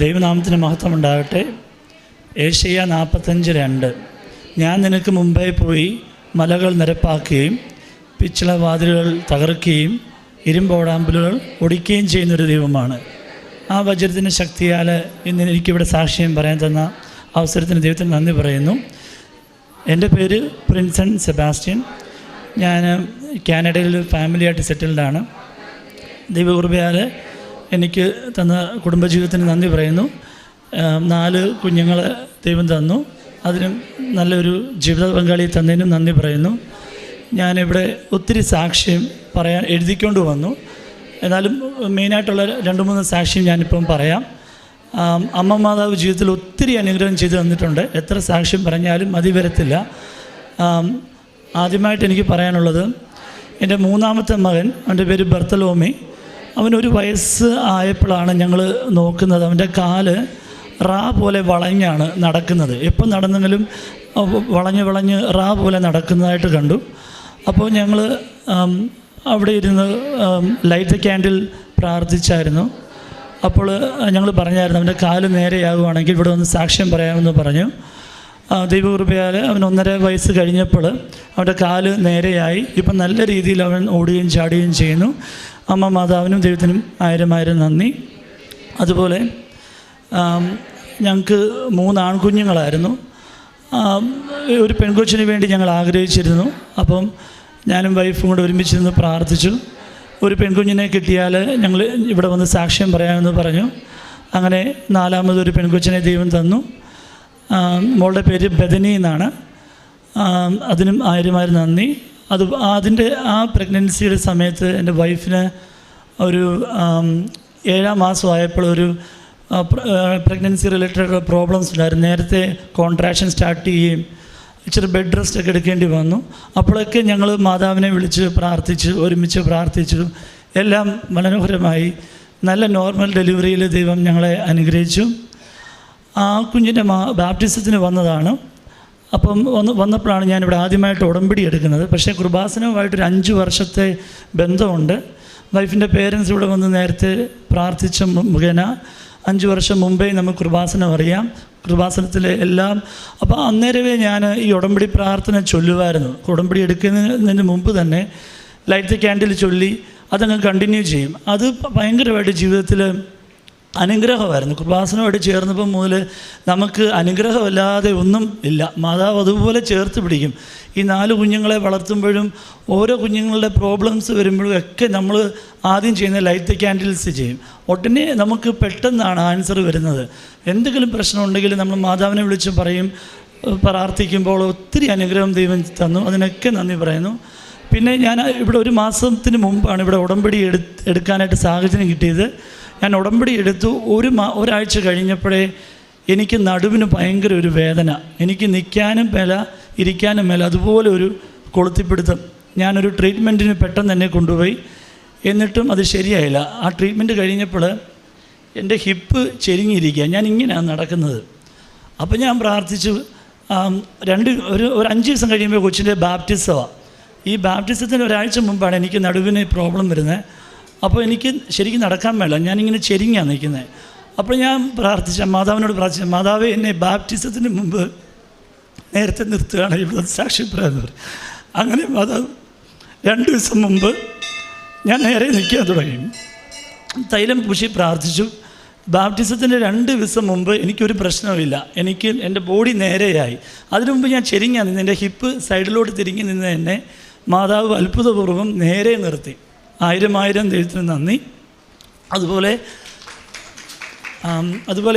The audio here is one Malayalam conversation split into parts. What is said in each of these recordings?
ദൈവനാമത്തിന് മഹത്വമുണ്ടാകട്ടെ. ഏശയ്യ 45:2 ഞാൻ നിനക്ക് മുമ്പേ പോയി മലകൾ നിരപ്പാക്കുകയും പിച്ചള വാതിലുകൾ തകർക്കുകയും ഇരുമ്പോടാമ്പലുകൾ ഒടിക്കുകയും ചെയ്യുന്നൊരു ദൈവമാണ്. ആ വചനത്തിൻ്റെ ശക്തിയാൽ ഇന്ന് എനിക്കിവിടെ സാക്ഷ്യം പറയാൻ തന്ന അവസരത്തിന് ദൈവത്തിന് നന്ദി പറയുന്നു. എൻ്റെ പേര് പ്രിൻസൺ സെബാസ്റ്റ്യൻ. ഞാൻ കാനഡയിൽ ഫാമിലിയായിട്ട് സെറ്റിൽഡാണ്. ദൈവകൃപയാൽ എനിക്ക് തന്ന കുടുംബജീവിതത്തിന് നന്ദി പറയുന്നു. 4 കുഞ്ഞുങ്ങളെ ദൈവം തന്നു. അതിനും നല്ലൊരു ജീവിത പങ്കാളിയെ തന്നതിനും നന്ദി പറയുന്നു. ഞാനിവിടെ ഒത്തിരി സാക്ഷ്യം പറയാൻ എഴുതിക്കൊണ്ട് വന്നു. എന്നാലും മെയിനായിട്ടുള്ള 2-3 സാക്ഷ്യം ഞാനിപ്പം പറയാം. അമ്മ മാതാവ് ജീവിതത്തിൽ ഒത്തിരി അനുഗ്രഹം ചെയ്തു തന്നിട്ടുണ്ട്. എത്ര സാക്ഷ്യം പറഞ്ഞാലും മതി വരത്തില്ല. ആദ്യമായിട്ട് എനിക്ക് പറയാനുള്ളത്, എൻ്റെ 3ാമത്തെ മകൻ, അവൻ്റെ പേര് ബർത്തലോമി. അവനൊരു വയസ്സ് ആയപ്പോഴാണ് ഞങ്ങൾ നോക്കുന്നത്. അവൻ്റെ കാല് പോലെ വളഞ്ഞാണ് നടക്കുന്നത്. എപ്പം നടന്നെങ്കിലും വളഞ്ഞ് പോലെ നടക്കുന്നതായിട്ട് കണ്ടു. അപ്പോൾ ഞങ്ങൾ അവിടെ ഇരുന്ന് ലൈറ്റ് ക്യാൻഡിൽ പ്രാർത്ഥിച്ചായിരുന്നു. അപ്പോൾ ഞങ്ങൾ പറഞ്ഞായിരുന്നു, അവൻ്റെ കാല് നേരെയാകുവാണെങ്കിൽ ഇവിടെ ഒന്ന് സാക്ഷ്യം പറയാമെന്ന് പറഞ്ഞു. ദൈവകൃപയാൽ അവൻ 1.5 വയസ്സ് കഴിഞ്ഞപ്പോൾ അവൻ്റെ കാല് നേരെയായി. ഇപ്പം നല്ല രീതിയിൽ അവൻ ഓടുകയും ചാടുകയും ചെയ്യുന്നു. അമ്മ മാതാവിനും ദൈവത്തിനും 1000 നന്ദി. അതുപോലെ ഞങ്ങൾക്ക് 3 ആൺകുഞ്ഞുങ്ങളായിരുന്നു. ഒരു പെൺകൊച്ചിന് വേണ്ടി ഞങ്ങൾ ആഗ്രഹിച്ചിരുന്നു. അപ്പം ഞാനും വൈഫും കൂടെ ഒരുമിച്ചിരുന്ന് പ്രാർത്ഥിച്ചു. ഒരു പെൺകുഞ്ഞിനെ കിട്ടിയാൽ ഞങ്ങൾ ഇവിടെ വന്ന് സാക്ഷ്യം പറയാമെന്ന് പറഞ്ഞു. അങ്ങനെ 4ാമതൊരു പെൺകൊച്ചിനെ ദൈവം തന്നു. മോളുടെ പേര് ബദനി എന്നാണ്. അതിനും 1000 നന്ദി. അതിൻ്റെ ആ പ്രഗ്നൻസിയുടെ സമയത്ത് എൻ്റെ വൈഫിന് ഒരു 7ാം മാസമായപ്പോൾ ഒരു പ്രഗ്നൻസി റിലേറ്റഡ് പ്രോബ്ലംസ് ഉണ്ടായിരുന്നു. നേരത്തെ കോൺട്രാക്ഷൻ സ്റ്റാർട്ട് ചെയ്യുകയും ഇച്ചിരി ബെഡ് റെസ്റ്റ് ഒക്കെ എടുക്കേണ്ടി വന്നു. അപ്പോഴൊക്കെ ഞങ്ങൾ മാതാവിനെ വിളിച്ച് പ്രാർത്ഥിച്ചു, ഒരുമിച്ച് പ്രാർത്ഥിച്ചു. എല്ലാം മനോഹരമായി. നല്ല നോർമൽ ഡെലിവറിയിൽ ദൈവം ഞങ്ങളെ അനുഗ്രഹിച്ചു. ആ കുഞ്ഞിൻ്റെ ബാപ്റ്റിസത്തിന് വന്നതാണ്. അപ്പം വന്നപ്പോഴാണ് ഞാനിവിടെ ആദ്യമായിട്ട് ഉടമ്പടി എടുക്കുന്നത്. പക്ഷേ കൃപാസനവുമായിട്ടൊരു 5 വർഷത്തെ ബന്ധമുണ്ട്. വൈഫിൻ്റെ പേരൻസ് ഇവിടെ വന്ന് നേരത്തെ പ്രാർത്ഥിച്ച മുഖേന 5 വർഷം മുമ്പേ നമുക്ക് കൃപാസനം അറിയാം. കൃപാസനത്തിലെ എല്ലാം. അപ്പോൾ അന്നേരമേ ഞാൻ ഈ ഉടമ്പടി പ്രാർത്ഥന ചൊല്ലുമായിരുന്നു. ഉടമ്പടി എടുക്കുന്നതിന് മുമ്പ് തന്നെ ലൈറ്റ് ക്യാൻഡിൽ ചൊല്ലി അതങ്ങ് കണ്ടിന്യൂ ചെയ്യും. അത് ഭയങ്കരമായിട്ട് ജീവിതത്തിൽ അനുഗ്രഹമായിരുന്നു. കൃപാസനമായിട്ട് ചേർന്നപ്പോൾ മുതൽ നമുക്ക് അനുഗ്രഹമല്ലാതെ ഒന്നും ഇല്ല. മാതാവ് അതുപോലെ ചേർത്ത് പിടിക്കും. ഈ 4 കുഞ്ഞുങ്ങളെ വളർത്തുമ്പോഴും ഓരോ കുഞ്ഞുങ്ങളുടെ പ്രോബ്ലംസ് വരുമ്പോഴും ഒക്കെ നമ്മൾ ആദ്യം ചെയ്യുന്ന ലൈറ്റ് ക്യാൻഡിൽസ് ചെയ്യും. ഉടനെ നമുക്ക് പെട്ടെന്നാണ് ആൻസർ വരുന്നത്. എന്തെങ്കിലും പ്രശ്നമുണ്ടെങ്കിൽ നമ്മൾ മാതാവിനെ വിളിച്ച് പറയും. പ്രാർത്ഥിക്കുമ്പോൾ ഒത്തിരി അനുഗ്രഹം ദൈവം തന്നു. അതിനൊക്കെ നന്ദി പറയുന്നു. പിന്നെ ഞാൻ ഇവിടെ 1 മാസത്തിന് മുമ്പാണ് ഇവിടെ ഉടമ്പടി എടുക്കാനായിട്ട് സാഹചര്യം കിട്ടിയത്. ഞാൻ ഉടമ്പടി എടുത്തു. ഒരാഴ്ച കഴിഞ്ഞപ്പോഴേ എനിക്ക് നടുവിന് ഭയങ്കര ഒരു വേദന. എനിക്ക് നിൽക്കാനും മേല, ഇരിക്കാനും മേല, അതുപോലെ ഒരു കൊളുത്തിപ്പിടുത്തം. ഞാനൊരു ട്രീറ്റ്മെൻറ്റിന് പെട്ടെന്ന് തന്നെ കൊണ്ടുപോയി. എന്നിട്ടും അത് ശരിയായില്ല. ആ ട്രീറ്റ്മെൻറ്റ് കഴിഞ്ഞപ്പോൾ എൻ്റെ ഹിപ്പ് ചെരിഞ്ഞിരിക്കുക. ഞാൻ ഇങ്ങനെയാണ് നടക്കുന്നത്. അപ്പോൾ ഞാൻ പ്രാർത്ഥിച്ചു. ഒരു 5 ദിവസം കഴിയുമ്പോൾ കൊച്ചിൻ്റെ ബാപ്റ്റിസമാണ്. ഈ ബാപ്റ്റിസത്തിന് ഒരാഴ്ച മുമ്പാണ് എനിക്ക് നടുവിന് പ്രോബ്ലം വരുന്നത്. അപ്പോൾ എനിക്ക് ശരിക്കും നടക്കാൻ മേല. ഞാനിങ്ങനെ ചെരിഞ്ഞാണ് നിൽക്കുന്നത്. അപ്പോൾ ഞാൻ മാതാവിനോട് പ്രാർത്ഥിച്ച, മാതാവേ എന്നെ ബാപ്റ്റിസത്തിന് മുമ്പ് നേരത്തെ നിർത്തുകയാണ്, ഇവിടെ സാക്ഷ്യം പറയാമെന്ന് പറയും. അങ്ങനെ മാതാവ് 2 ദിവസം മുമ്പ് ഞാൻ നേരെ നിൽക്കാൻ തുടങ്ങി. തൈലം പൂശി പ്രാർത്ഥിച്ചു. ബാപ്റ്റിസത്തിൻ്റെ 2 ദിവസം മുമ്പ് എനിക്കൊരു പ്രശ്നവുമില്ല. എനിക്ക് എൻ്റെ ബോഡി നേരെയായി. അതിനു മുമ്പ് ഞാൻ ചെരിഞ്ഞാണ് നിന്ന്. എൻ്റെ ഹിപ്പ് സൈഡിലോട്ട് തിരിഞ്ഞ് നിന്ന് എന്നെ മാതാവ് അത്ഭുതപൂർവ്വം നേരെ നിർത്തി. 1000 ദൈവത്തിന് നന്ദി. അതുപോലെ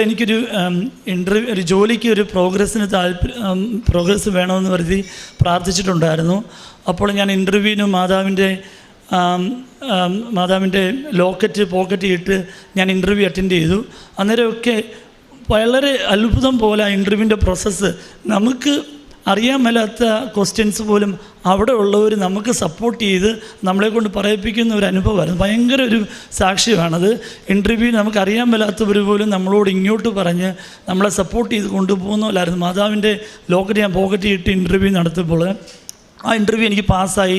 എനിക്കൊരു ഒരു ജോലിക്ക് ഒരു പ്രോഗ്രസ് വേണമെന്ന് കരുതി പ്രാർത്ഥിച്ചിട്ടുണ്ടായിരുന്നു. അപ്പോൾ ഞാൻ ഇൻ്റർവ്യൂവിന് മാതാവിൻ്റെ പോക്കറ്റ് ഇട്ട് ഞാൻ ഇൻ്റർവ്യൂ അറ്റൻഡ് ചെയ്തു. അന്നേരമൊക്കെ വളരെ അത്ഭുതം പോലെ ആ ഇൻ്റർവ്യൂവിൻ്റെ പ്രോസസ്സ്, നമുക്ക് അറിയാൻ മേലാത്ത ക്വസ്റ്റ്യൻസ് പോലും അവിടെ ഉള്ളവർ നമുക്ക് സപ്പോർട്ട് ചെയ്ത് നമ്മളെ കൊണ്ട് പറയിപ്പിക്കുന്ന ഒരു അനുഭവമായിരുന്നു. ഭയങ്കര ഒരു സാക്ഷ്യമാണത്. ഇൻ്റർവ്യൂ നമുക്കറിയാൻ മേലാത്തവർ പോലും നമ്മളോട് ഇങ്ങോട്ട് പറഞ്ഞ് നമ്മളെ സപ്പോർട്ട് ചെയ്ത് കൊണ്ടുപോകുന്നവരായിരുന്നു. മാതാവിൻ്റെ ലോക്കറ്റ് ഞാൻ പോക്കറ്റ് ഇട്ട് ഇൻ്റർവ്യൂ നടത്തുമ്പോൾ ആ ഇൻ്റർവ്യൂ എനിക്ക് പാസ്സായി.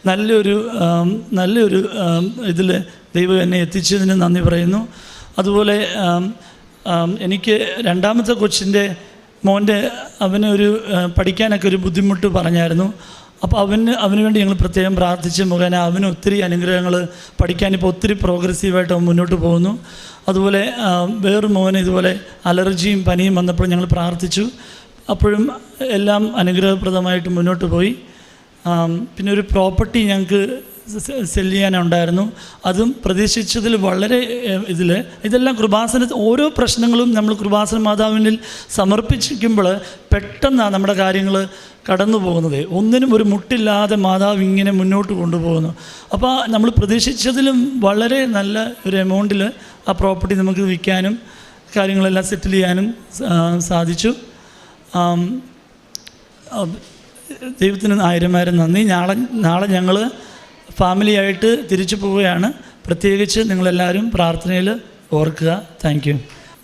നല്ലൊരു ഇതിൽ ദൈവം എന്നെ എത്തിച്ചതിന് നന്ദി പറയുന്നു. അതുപോലെ എനിക്ക് രണ്ടാമത്തെ കൊച്ചിൻ്റെ അവന് പഠിക്കാനൊക്കെ ഒരു ബുദ്ധിമുട്ട് പറഞ്ഞായിരുന്നു. അപ്പോൾ അവന് വേണ്ടി ഞങ്ങൾ പ്രത്യേകം പ്രാർത്ഥിച്ച് മുഖേന അവന് ഒത്തിരി അനുഗ്രഹങ്ങൾ പഠിക്കാനിപ്പോൾ ഒത്തിരി പ്രോഗ്രസീവായിട്ട് അവൻ മുന്നോട്ട് പോകുന്നു. അതുപോലെ വേറൊരു മോന് ഇതുപോലെ അലർജിയും പനിയും വന്നപ്പോൾ ഞങ്ങൾ പ്രാർത്ഥിച്ചു. അപ്പോഴും എല്ലാം അനുഗ്രഹപ്രദമായിട്ട് മുന്നോട്ട് പോയി. പിന്നെ ഒരു പ്രോപ്പർട്ടി ഞങ്ങൾക്ക് സെല് ചെയ്യാനുണ്ടായിരുന്നു. അതും പ്രതീക്ഷിച്ചതിൽ വളരെ ഇതെല്ലാം കൃപാസന ഓരോ പ്രശ്നങ്ങളും നമ്മൾ കൃപാസന മാതാവിനിൽ സമർപ്പിച്ചിരിക്കുമ്പോൾ പെട്ടെന്നാണ് നമ്മുടെ കാര്യങ്ങൾ കടന്നു പോകുന്നത്. ഒന്നിനും ഒരു മുട്ടില്ലാതെ മാതാവ് ഇങ്ങനെ മുന്നോട്ട് കൊണ്ടുപോകുന്നു. അപ്പോൾ നമ്മൾ പ്രതീക്ഷിച്ചതിലും വളരെ നല്ല ഒരു എമൗണ്ടിൽ ആ പ്രോപ്പർട്ടി നമുക്ക് വിൽക്കാനും കാര്യങ്ങളെല്ലാം സെറ്റിൽ ചെയ്യാനും സാധിച്ചു. ദൈവത്തിന് 1000 നന്ദി. നാളെ ഞങ്ങൾ ഫാമിലിയായിട്ട് തിരിച്ചു പോവുകയാണ്. പ്രത്യേകിച്ച് നിങ്ങളെല്ലാവരും പ്രാർത്ഥനയിൽ ഓർക്കുക. Thank you.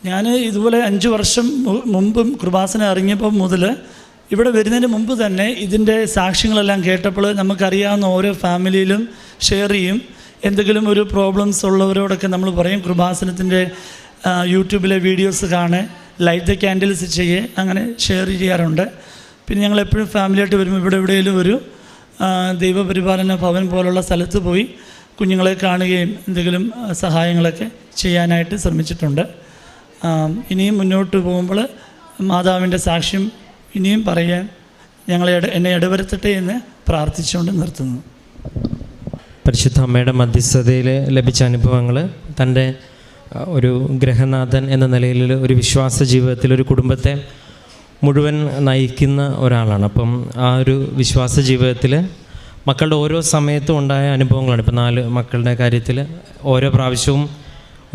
ഞാൻ ഇതുപോലെ 5 വർഷം മുമ്പും കൃപാസന ഇറങ്ങിയപ്പോൾ മുതൽ ഇവിടെ വരുന്നതിന് മുമ്പ് തന്നെ ഇതിൻ്റെ സാക്ഷ്യങ്ങളെല്ലാം കേട്ടപ്പോൾ നമുക്കറിയാവുന്ന ഓരോ ഫാമിലിയിലും ഷെയർ ചെയ്യും. എന്തെങ്കിലും ഒരു പ്രോബ്ലംസ് ഉള്ളവരോടൊക്കെ നമ്മൾ പറയും കൃപാസനത്തിൻ്റെ യൂട്യൂബിലെ വീഡിയോസ് കാണേ, ലൈറ്റ് ദ ക്യാൻഡിൽസ് ചെയ്യേ, അങ്ങനെ ഷെയർ ചെയ്യാറുണ്ട്. പിന്നെ ഞങ്ങളെപ്പോഴും ഫാമിലിയായിട്ട് വരുമ്പോൾ ഇവിടെ എവിടെയെങ്കിലും ഒരു ദൈവപരിപാലന ഭവൻ പോലുള്ള സ്ഥലത്ത് പോയി കുഞ്ഞുങ്ങളെ കാണുകയും എന്തെങ്കിലും സഹായങ്ങളൊക്കെ ചെയ്യാനായിട്ട് ശ്രമിച്ചിട്ടുണ്ട്. ഇനിയും മുന്നോട്ട് പോകുമ്പോൾ മാതാവിൻ്റെ സാക്ഷ്യം ഇനിയും പറയാൻ എന്നെ ഇടവരുത്തട്ടെ എന്ന് പ്രാർത്ഥിച്ചുകൊണ്ട് നിർത്തുന്നു. പരിശുദ്ധ അമ്മയുടെ മധ്യസ്ഥതയിൽ ലഭിച്ച അനുഭവങ്ങൾ തൻ്റെ ഒരു ഗൃഹനാഥൻ എന്ന നിലയിൽ ഒരു വിശ്വാസ ജീവിതത്തിൽ ഒരു കുടുംബത്തെ മുഴുവൻ നയിക്കുന്ന ഒരാളാണ്. അപ്പം ആ ഒരു വിശ്വാസ ജീവിതത്തിൽ മക്കളുടെ ഓരോ സമയത്തും ഉണ്ടായ അനുഭവങ്ങളാണ്. ഇപ്പം 4 മക്കളുടെ കാര്യത്തിൽ ഓരോ പ്രാവശ്യവും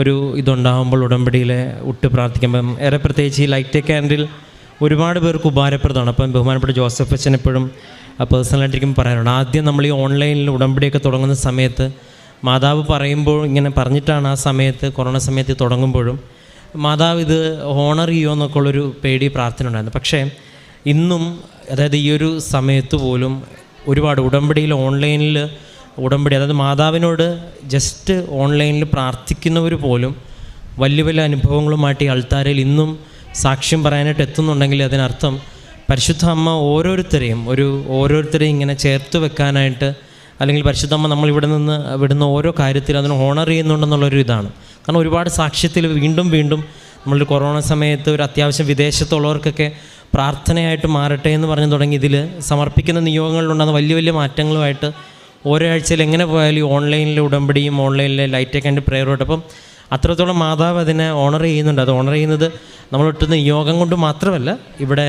ഒരു ഇതുണ്ടാകുമ്പോൾ ഉടമ്പടിയിലെ പ്രാർത്ഥിക്കുമ്പം ഏറെ പ്രത്യേകിച്ച് ഈ ലൈറ്റ് ക്യാൻഡിൽ ഒരുപാട് പേർക്ക് ഉപകാരപ്രദമാണ്. അപ്പം ബഹുമാനപ്പെട്ട ജോസഫ് അച്ഛൻ എപ്പോഴും പേഴ്സണലായിട്ടിരിക്കുമ്പോൾ പറയാറുണ്ട്, ആദ്യം നമ്മൾ ഈ ഓൺലൈനിൽ ഉടമ്പടിയൊക്കെ തുടങ്ങുന്ന സമയത്ത് മാതാവ് പറയുമ്പോൾ ഇങ്ങനെ പറഞ്ഞിട്ടാണ് ആ സമയത്ത് കൊറോണ സമയത്ത് തുടങ്ങുമ്പോഴും മാതാവ് ഇത് ഹോണർ ചെയ്യുമോ എന്നൊക്കെ ഉള്ളൊരു പേടി പ്രാർത്ഥന ഉണ്ടായിരുന്നു. പക്ഷേ ഇന്നും അതായത് ഈ ഒരു സമയത്ത് പോലും ഒരുപാട് ഉടമ്പടിയിൽ ഓൺലൈനിൽ അതായത് മാതാവിനോട് ജസ്റ്റ് ഓൺലൈനിൽ പ്രാർത്ഥിക്കുന്നവർ പോലും വലിയ വലിയ അനുഭവങ്ങളുമായിട്ട് ഈ അൾത്താരയിൽ ഇന്നും സാക്ഷ്യം പറയാനായിട്ട് എത്തുന്നുണ്ടെങ്കിൽ അതിനർത്ഥം പരിശുദ്ധ അമ്മ ഓരോരുത്തരെയും ഇങ്ങനെ ചേർത്ത് വെക്കാനായിട്ട്, അല്ലെങ്കിൽ പരിശുദ്ധ അമ്മ നമ്മൾ ഇവിടെ നിന്ന് വിടുന്ന ഓരോ കാര്യത്തിലും അതിന് ഹോണർ ചെയ്യുന്നുണ്ടെന്നുള്ളൊരു ഇതാണ്. കാരണം ഒരുപാട് സാക്ഷ്യത്തിൽ വീണ്ടും നമ്മളൊരു കൊറോണ സമയത്ത് ഒരു അത്യാവശ്യം വിദേശത്തുള്ളവർക്കൊക്കെ പ്രാർത്ഥനയായിട്ട് മാറട്ടെ എന്ന് പറഞ്ഞു തുടങ്ങി ഇതിൽ സമർപ്പിക്കുന്ന നിയോഗങ്ങളിലുണ്ടാകുന്ന വലിയ വലിയ മാറ്റങ്ങളുമായിട്ട് ഓരോ ആഴ്ചയിൽ എങ്ങനെ പോയാലും ഈ ഓൺലൈനിലെ ഉടമ്പടിയും ഓൺലൈനിലെ ലൈറ്റ് ആൻഡ് പ്രയറുമായിട്ട് അപ്പം അത്രത്തോളം മാതാവ് അതിനെ ഓണർ ചെയ്യുന്നുണ്ട്. അത് ഓണർ ചെയ്യുന്നത് നമ്മളൊട്ടുന്ന നിയോഗം കൊണ്ട് മാത്രമല്ല, ഇവിടെ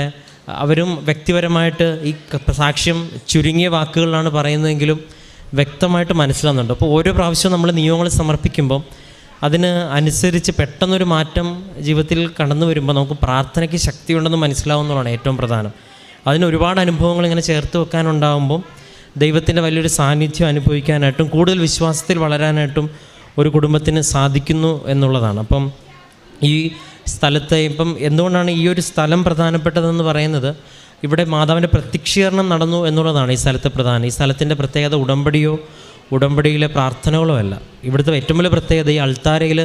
അവരും വ്യക്തിപരമായിട്ട് ഈ സാക്ഷ്യം ചുരുങ്ങിയ വാക്കുകളിലാണ് പറയുന്നതെങ്കിലും വ്യക്തമായിട്ട് മനസ്സിലാകുന്നുണ്ട്. അപ്പോൾ ഓരോ പ്രാവശ്യവും നമ്മൾ നിയോഗങ്ങൾ സമർപ്പിക്കുമ്പോൾ അതിന് അനുസരിച്ച് പെട്ടെന്നൊരു മാറ്റം ജീവിതത്തിൽ കടന്നു വരുമ്പോൾ നമുക്ക് പ്രാർത്ഥനയ്ക്ക് ശക്തിയുണ്ടെന്ന് മനസ്സിലാവുന്നതാണ് ഏറ്റവും പ്രധാനം. അതിന് ഒരുപാട് അനുഭവങ്ങൾ ഇങ്ങനെ ചേർത്ത് വെക്കാനുണ്ടാകുമ്പം ദൈവത്തിൻ്റെ വലിയൊരു സാന്നിധ്യം അനുഭവിക്കാനായിട്ടും കൂടുതൽ വിശ്വാസത്തിൽ വളരാനായിട്ടും ഒരു കുടുംബത്തിന് സാധിക്കുന്നു എന്നുള്ളതാണ്. അപ്പം ഈ സ്ഥലത്തെ ഇപ്പം എന്തുകൊണ്ടാണ് ഈ ഒരു സ്ഥലം പ്രധാനപ്പെട്ടതെന്ന് പറയുന്നത്, ഇവിടെ മാതാവിൻ്റെ പ്രത്യക്ഷീകരണം നടന്നു എന്നുള്ളതാണ് ഈ സ്ഥലത്തെ പ്രധാനം. ഈ സ്ഥലത്തിൻ്റെ പ്രത്യേകത ഉടമ്പടിയിലെ പ്രാർത്ഥനകളോ അല്ല. ഇവിടുത്തെ ഏറ്റവും വലിയ പ്രത്യേകത ഈ അൾത്താരയിൽ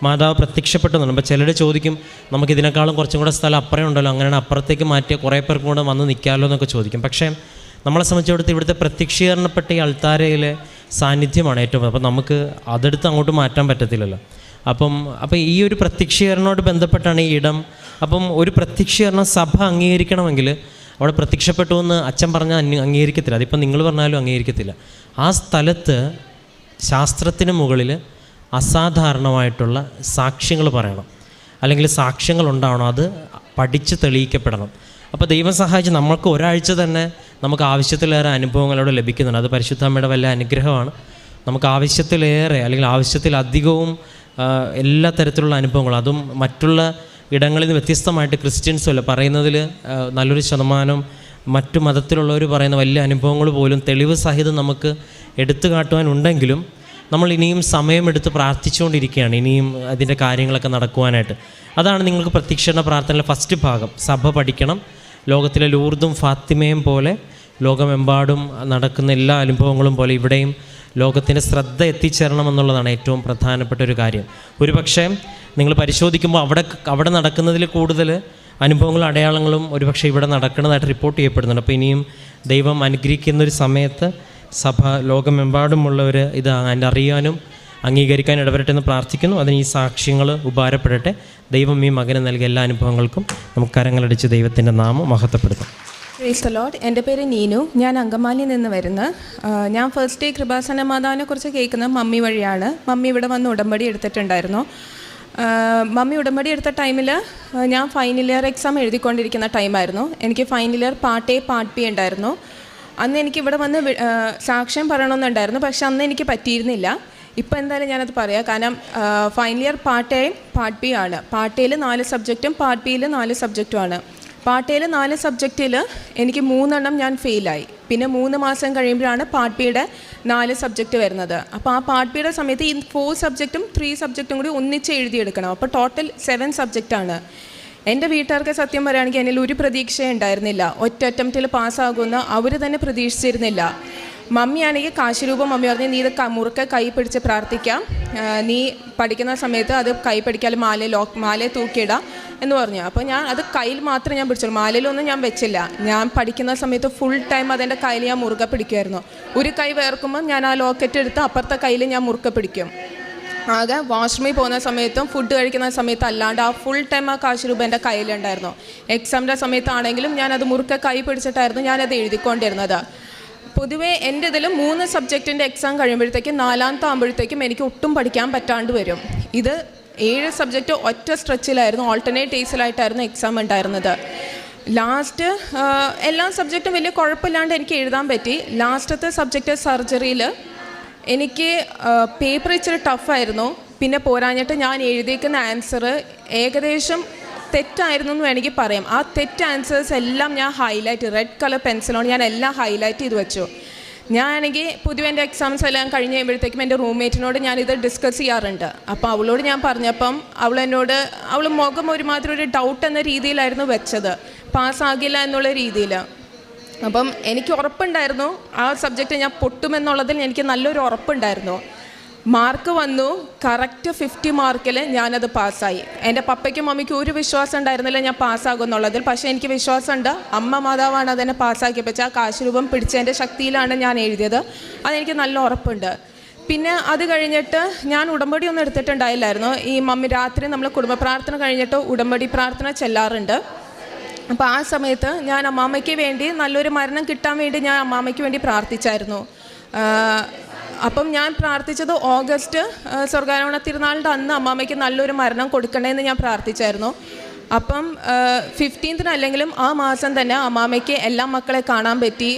മാതാവ് പ്രത്യക്ഷപ്പെട്ടെന്നാണ്. അപ്പോൾ ചിലർ ചോദിക്കും, നമുക്കിതിനേക്കാളും കുറച്ചും കൂടെ സ്ഥലം അപ്പുറം ഉണ്ടല്ലോ, അങ്ങനെയാണ് അപ്പുറത്തേക്ക് മാറ്റിയ കുറേ പേർക്കും കൂടെ വന്ന് നിൽക്കാമല്ലോ എന്നൊക്കെ ചോദിക്കും. പക്ഷേ നമ്മളെ സംബന്ധിച്ചിടത്ത് ഇവിടുത്തെ പ്രത്യക്ഷീകരണപ്പെട്ട ഈ അൾത്താരയിലെ സാന്നിധ്യമാണ് ഏറ്റവും. അപ്പം നമുക്ക് അതെടുത്ത് അങ്ങോട്ട് മാറ്റാൻ പറ്റത്തില്ലല്ലോ. അപ്പം ഈ ഒരു പ്രത്യക്ഷീകരണത്തോട് ബന്ധപ്പെട്ടാണ് ഈ ഇടം. അപ്പം ഒരു പ്രത്യക്ഷീകരണം സഭ അംഗീകരിക്കണമെങ്കിൽ അവിടെ പ്രത്യക്ഷപ്പെട്ടു എന്ന് അച്ഛൻ പറഞ്ഞാൽ അംഗീകരിക്കത്തില്ല, അതിപ്പം നിങ്ങൾ പറഞ്ഞാലും അംഗീകരിക്കത്തില്ല. ആ സ്ഥലത്ത് ശാസ്ത്രത്തിന് മുകളിൽ അസാധാരണമായിട്ടുള്ള സാക്ഷ്യങ്ങൾ പറയണം, അല്ലെങ്കിൽ സാക്ഷ്യങ്ങൾ ഉണ്ടാവണം, അത് പഠിച്ച് തെളിയിക്കപ്പെടണം. അപ്പോൾ ദൈവം സഹായിച്ച് നമ്മൾക്ക് ഒരാഴ്ച തന്നെ നമുക്ക് ആവശ്യത്തിലേറെ അനുഭവങ്ങളോട് ലഭിക്കുന്നുണ്ട്. അത് പരിശുദ്ധ അമ്മയുടെ വലിയ അനുഗ്രഹമാണ്. നമുക്ക് ആവശ്യത്തിലേറെ അല്ലെങ്കിൽ ആവശ്യത്തിലധികവും എല്ലാ തരത്തിലുള്ള അനുഭവങ്ങളും, അതും മറ്റുള്ള ഇടങ്ങളിൽ നിന്ന് വ്യത്യസ്തമായിട്ട് ക്രിസ്ത്യൻസുമല്ല പറയുന്നതിൽ നല്ലൊരു ശതമാനം മറ്റു മതത്തിലുള്ളവർ പറയുന്ന വലിയ അനുഭവങ്ങൾ പോലും തെളിവ് സഹിതം നമുക്ക് എടുത്തു കാട്ടുവാനുണ്ടെങ്കിലും നമ്മൾ ഇനിയും സമയമെടുത്ത് പ്രാർത്ഥിച്ചുകൊണ്ടിരിക്കുകയാണ്, ഇനിയും അതിൻ്റെ കാര്യങ്ങളൊക്കെ നടക്കുവാനായിട്ട്. അതാണ് നിങ്ങൾക്ക് പ്രത്യക്ഷീകരണ പ്രാർത്ഥനയിലെ ഫസ്റ്റ് ഭാഗം. സഭ പഠിക്കണം. ലോകത്തിലെ ലൂർദും ഫാത്തിമയും പോലെ ലോകമെമ്പാടും നടക്കുന്ന എല്ലാ അനുഭവങ്ങളും പോലെ ഇവിടെയും ലോകത്തിൻ്റെ ശ്രദ്ധ എത്തിച്ചേരണമെന്നുള്ളതാണ് ഏറ്റവും പ്രധാനപ്പെട്ട ഒരു കാര്യം. ഒരു പക്ഷേ നിങ്ങൾ പരിശോധിക്കുമ്പോൾ അവിടെ നടക്കുന്നതിൽ കൂടുതൽ അനുഭവങ്ങളും അടയാളങ്ങളും ഒരുപക്ഷെ ഇവിടെ നടക്കുന്നതായിട്ട് റിപ്പോർട്ട് ചെയ്യപ്പെടുന്നുണ്ട്. അപ്പോൾ ഇനിയും ദൈവം അനുഗ്രഹിക്കുന്നൊരു സമയത്ത് സഭ ലോകമെമ്പാടുമുള്ളവർ ഇത് അറിയാനും അംഗീകരിക്കാൻ ഇടവരട്ടെ എന്ന് പ്രാർത്ഥിക്കുന്നു. അതിന് ഈ സാക്ഷ്യങ്ങൾ ഉപകാരപ്പെടട്ടെ. ദൈവം ഈ മകന് നൽകിയ എല്ലാ അനുഭവങ്ങൾക്കും നമുക്ക് കരങ്ങളടിച്ച് ദൈവത്തിൻ്റെ നാമം മഹത്വപ്പെടുത്താം. Praise the Lord. എൻ്റെ പേര് നീനു. ഞാൻ അങ്കമാലിയിൽ നിന്ന് വരുന്ന. ഞാൻ ഫസ്റ്റ് ഡേ കൃപാസന മാതാവിനെ കുറിച്ച് കേൾക്കുന്നത് മമ്മി വഴിയാണ്. മമ്മി ഇവിടെ വന്ന് ഉടമ്പടി എടുത്തിട്ടുണ്ടായിരുന്നു. മമ്മി ഉടമ്പടി എടുത്ത ടൈമിൽ ഞാൻ ഫൈനൽ ഇയർ എക്സാം എഴുതിക്കൊണ്ടിരിക്കുന്ന ടൈമായിരുന്നു. എനിക്ക് final year part A part B ഉണ്ടായിരുന്നു. അന്ന് എനിക്ക് ഇവിടെ വന്ന് സാക്ഷ്യം പറയണമെന്നുണ്ടായിരുന്നു, പക്ഷെ അന്ന് എനിക്ക് പറ്റിയിരുന്നില്ല. ഇപ്പോൾ എന്തായാലും ഞാനത് പറയാം. കാരണം final year part A part B ആണ്. പാർട്ട് എയിൽ 4 സബ്ജക്റ്റും പാർട്ട് ബിയിൽ 4 സബ്ജക്റ്റുമാണ്. പാർട്ട് എയിൽ 4 സബ്ജക്റ്റിൽ എനിക്ക് 3 ഞാൻ ഫെയിലായി. പിന്നെ 3 മാസം കഴിയുമ്പോഴാണ് പാർട്ട് ബിയുടെ 4 സബ്ജക്റ്റ് വരുന്നത്. അപ്പോൾ ആ പാർട്ട് ബിയുടെ സമയത്ത് ഈ 4 സബ്ജക്റ്റും 3 സബ്ജക്റ്റും കൂടി ഒന്നിച്ച് എഴുതിയെടുക്കണം. അപ്പോൾ ടോട്ടൽ 7 സബ്ജക്റ്റാണ്. എൻ്റെ വീട്ടുകാർക്ക് സത്യം പറയുകയാണെങ്കിൽ എന്നിൽ ഒരു പ്രതീക്ഷ ഉണ്ടായിരുന്നില്ല. ഒറ്റ അറ്റംപ്റ്റിൽ പാസ്സാകുമെന്ന് അവർ തന്നെ പ്രതീക്ഷിച്ചിരുന്നില്ല. മമ്മിയാണെങ്കിൽ കാശുരൂപം മമ്മി പറഞ്ഞു, നീ ഇത് മുറുക്കെ കൈ പിടിച്ച് പ്രാർത്ഥിക്കാം, നീ പഠിക്കുന്ന സമയത്ത് അത് കൈ പിടിക്കാൽ മാലയെ തൂക്കിയിടാം എന്ന് പറഞ്ഞു. അപ്പോൾ ഞാൻ അത് കയ്യിൽ മാത്രമേ ഞാൻ പിടിച്ചുള്ളൂ, മാലയിലൊന്നും ഞാൻ വെച്ചില്ല. ഞാൻ പഠിക്കുന്ന സമയത്ത് ഫുൾ ടൈം അതെൻ്റെ കയ്യിൽ ഞാൻ മുറുകെ പിടിക്കുമായിരുന്നു. ഒരു കൈ വേർക്കുമ്പോൾ ഞാൻ ആ ലോക്കറ്റ് എടുത്ത് അപ്പുറത്തെ കയ്യിൽ ഞാൻ മുറുകെ പിടിക്കും. ആകെ വാഷ്റൂമിൽ പോകുന്ന സമയത്തും ഫുഡ് കഴിക്കുന്ന സമയത്ത് അല്ലാണ്ട് ആ ഫുൾ ടൈം ആ കാശ് രൂപ എൻ്റെ കയ്യിലുണ്ടായിരുന്നു. എക്സാമിൻ്റെ സമയത്താണെങ്കിലും ഞാനത് മുറുക്കെ കൈ പിടിച്ചിട്ടായിരുന്നു ഞാനത് എഴുതിക്കൊണ്ടിരുന്നത്. പൊതുവേ എൻ്റെ ഇതിൽ 3 സബ്ജക്റ്റിൻ്റെ എക്സാം കഴിയുമ്പോഴത്തേക്കും 4ാമത്തെ ആകുമ്പോഴത്തേക്കും എനിക്ക് ഒട്ടും പഠിക്കാൻ പറ്റാണ്ട് വരും. ഇത് 7 സബ്ജക്റ്റ് ഒറ്റ സ്ട്രെച്ചിലായിരുന്നു, ഓൾട്ടർനേറ്റ് ഡേയ്സിലായിട്ടായിരുന്നു എക്സാം ഉണ്ടായിരുന്നത്. ലാസ്റ്റ് എല്ലാ സബ്ജക്റ്റും വലിയ കുഴപ്പമില്ലാണ്ട് എനിക്ക് എഴുതാൻ പറ്റി. ലാസ്റ്റത്തെ സബ്ജക്റ്റ് സർജറിയിൽ എനിക്ക് പേപ്പർ ഇച്ചിരി ടഫായിരുന്നു. പിന്നെ പോരാഞ്ഞിട്ട് ഞാൻ എഴുതിയിരിക്കുന്ന ആൻസർ ഏകദേശം തെറ്റായിരുന്നു എന്ന് വേണമെങ്കിൽ പറയാം. ആ തെറ്റ് ആൻസേഴ്സ് എല്ലാം ഞാൻ റെഡ് കളർ പെൻസിലോണ്ട് ഞാൻ എല്ലാം ഹൈലൈറ്റ് ചെയ്ത് വെച്ചു. ഞാനാണെങ്കിൽ പൊതുവെ എൻ്റെ എക്സാംസ് എല്ലാം കഴിഞ്ഞ് കഴിയുമ്പോഴത്തേക്കും എൻ്റെ റൂംമേറ്റിനോട് ഞാനിത് ഡിസ്കസ് ചെയ്യാറുണ്ട്. അപ്പോൾ അവളോട് ഞാൻ പറഞ്ഞപ്പം അവൾ മുഖം ഒരുമാതിരി ഒരു ഡൗട്ട് എന്ന രീതിയിലായിരുന്നു വെച്ചത്, പാസ്സാകില്ല എന്നുള്ള രീതിയിൽ. അപ്പം എനിക്ക് ഉറപ്പുണ്ടായിരുന്നു ആ സബ്ജക്റ്റ് ഞാൻ പൊട്ടുമെന്നുള്ളതിൽ എനിക്ക് നല്ലൊരു ഉറപ്പുണ്ടായിരുന്നു. മാർക്ക് വന്നു, കറക്റ്റ് 50 മാർക്കിൽ ഞാനത് പാസ്സായി. എൻ്റെ പപ്പയ്ക്കും മമ്മിക്കും ഒരു വിശ്വാസം ഉണ്ടായിരുന്നില്ല ഞാൻ പാസ്സാകും എന്നുള്ളതിൽ. പക്ഷേ എനിക്ക് വിശ്വാസമുണ്ട്, അമ്മ മാതാവാണ് അതെന്നെ പാസ്സാക്കി വെച്ചാൽ ആ കാശ് രൂപം പിടിച്ചതിൻ്റെ ശക്തിയിലാണ് ഞാൻ എഴുതിയത്. അതെനിക്ക് നല്ല ഉറപ്പുണ്ട്. പിന്നെ അത് കഴിഞ്ഞിട്ട് ഞാൻ ഉടമ്പടി ഒന്നും എടുത്തിട്ടുണ്ടായില്ലായിരുന്നു. ഈ മമ്മി രാത്രി നമ്മൾ കുടുംബ പ്രാർത്ഥന കഴിഞ്ഞിട്ട് ഉടമ്പടി പ്രാർത്ഥന ചെല്ലാറുണ്ട്. അപ്പോൾ ആ സമയത്ത് ഞാൻ അമ്മാമ്മയ്ക്ക് വേണ്ടി നല്ലൊരു മരണം കിട്ടാൻ വേണ്ടി ഞാൻ അമ്മാമ്മയ്ക്ക് വേണ്ടി പ്രാർത്ഥിച്ചായിരുന്നു. അപ്പം ഞാൻ പ്രാർത്ഥിച്ചത് ഓഗസ്റ്റ് സ്വർഗാരോഹണ തിരുനാളിൻ്റെ അന്ന് അമ്മാമ്മയ്ക്ക് നല്ലൊരു മരണം കൊടുക്കണമെന്ന് ഞാൻ പ്രാർത്ഥിച്ചായിരുന്നു. അപ്പം 15th അല്ലെങ്കിലും ആ മാസം തന്നെ അമ്മാമ്മയ്ക്ക് എല്ലാ മക്കളെ കാണാൻ പറ്റി.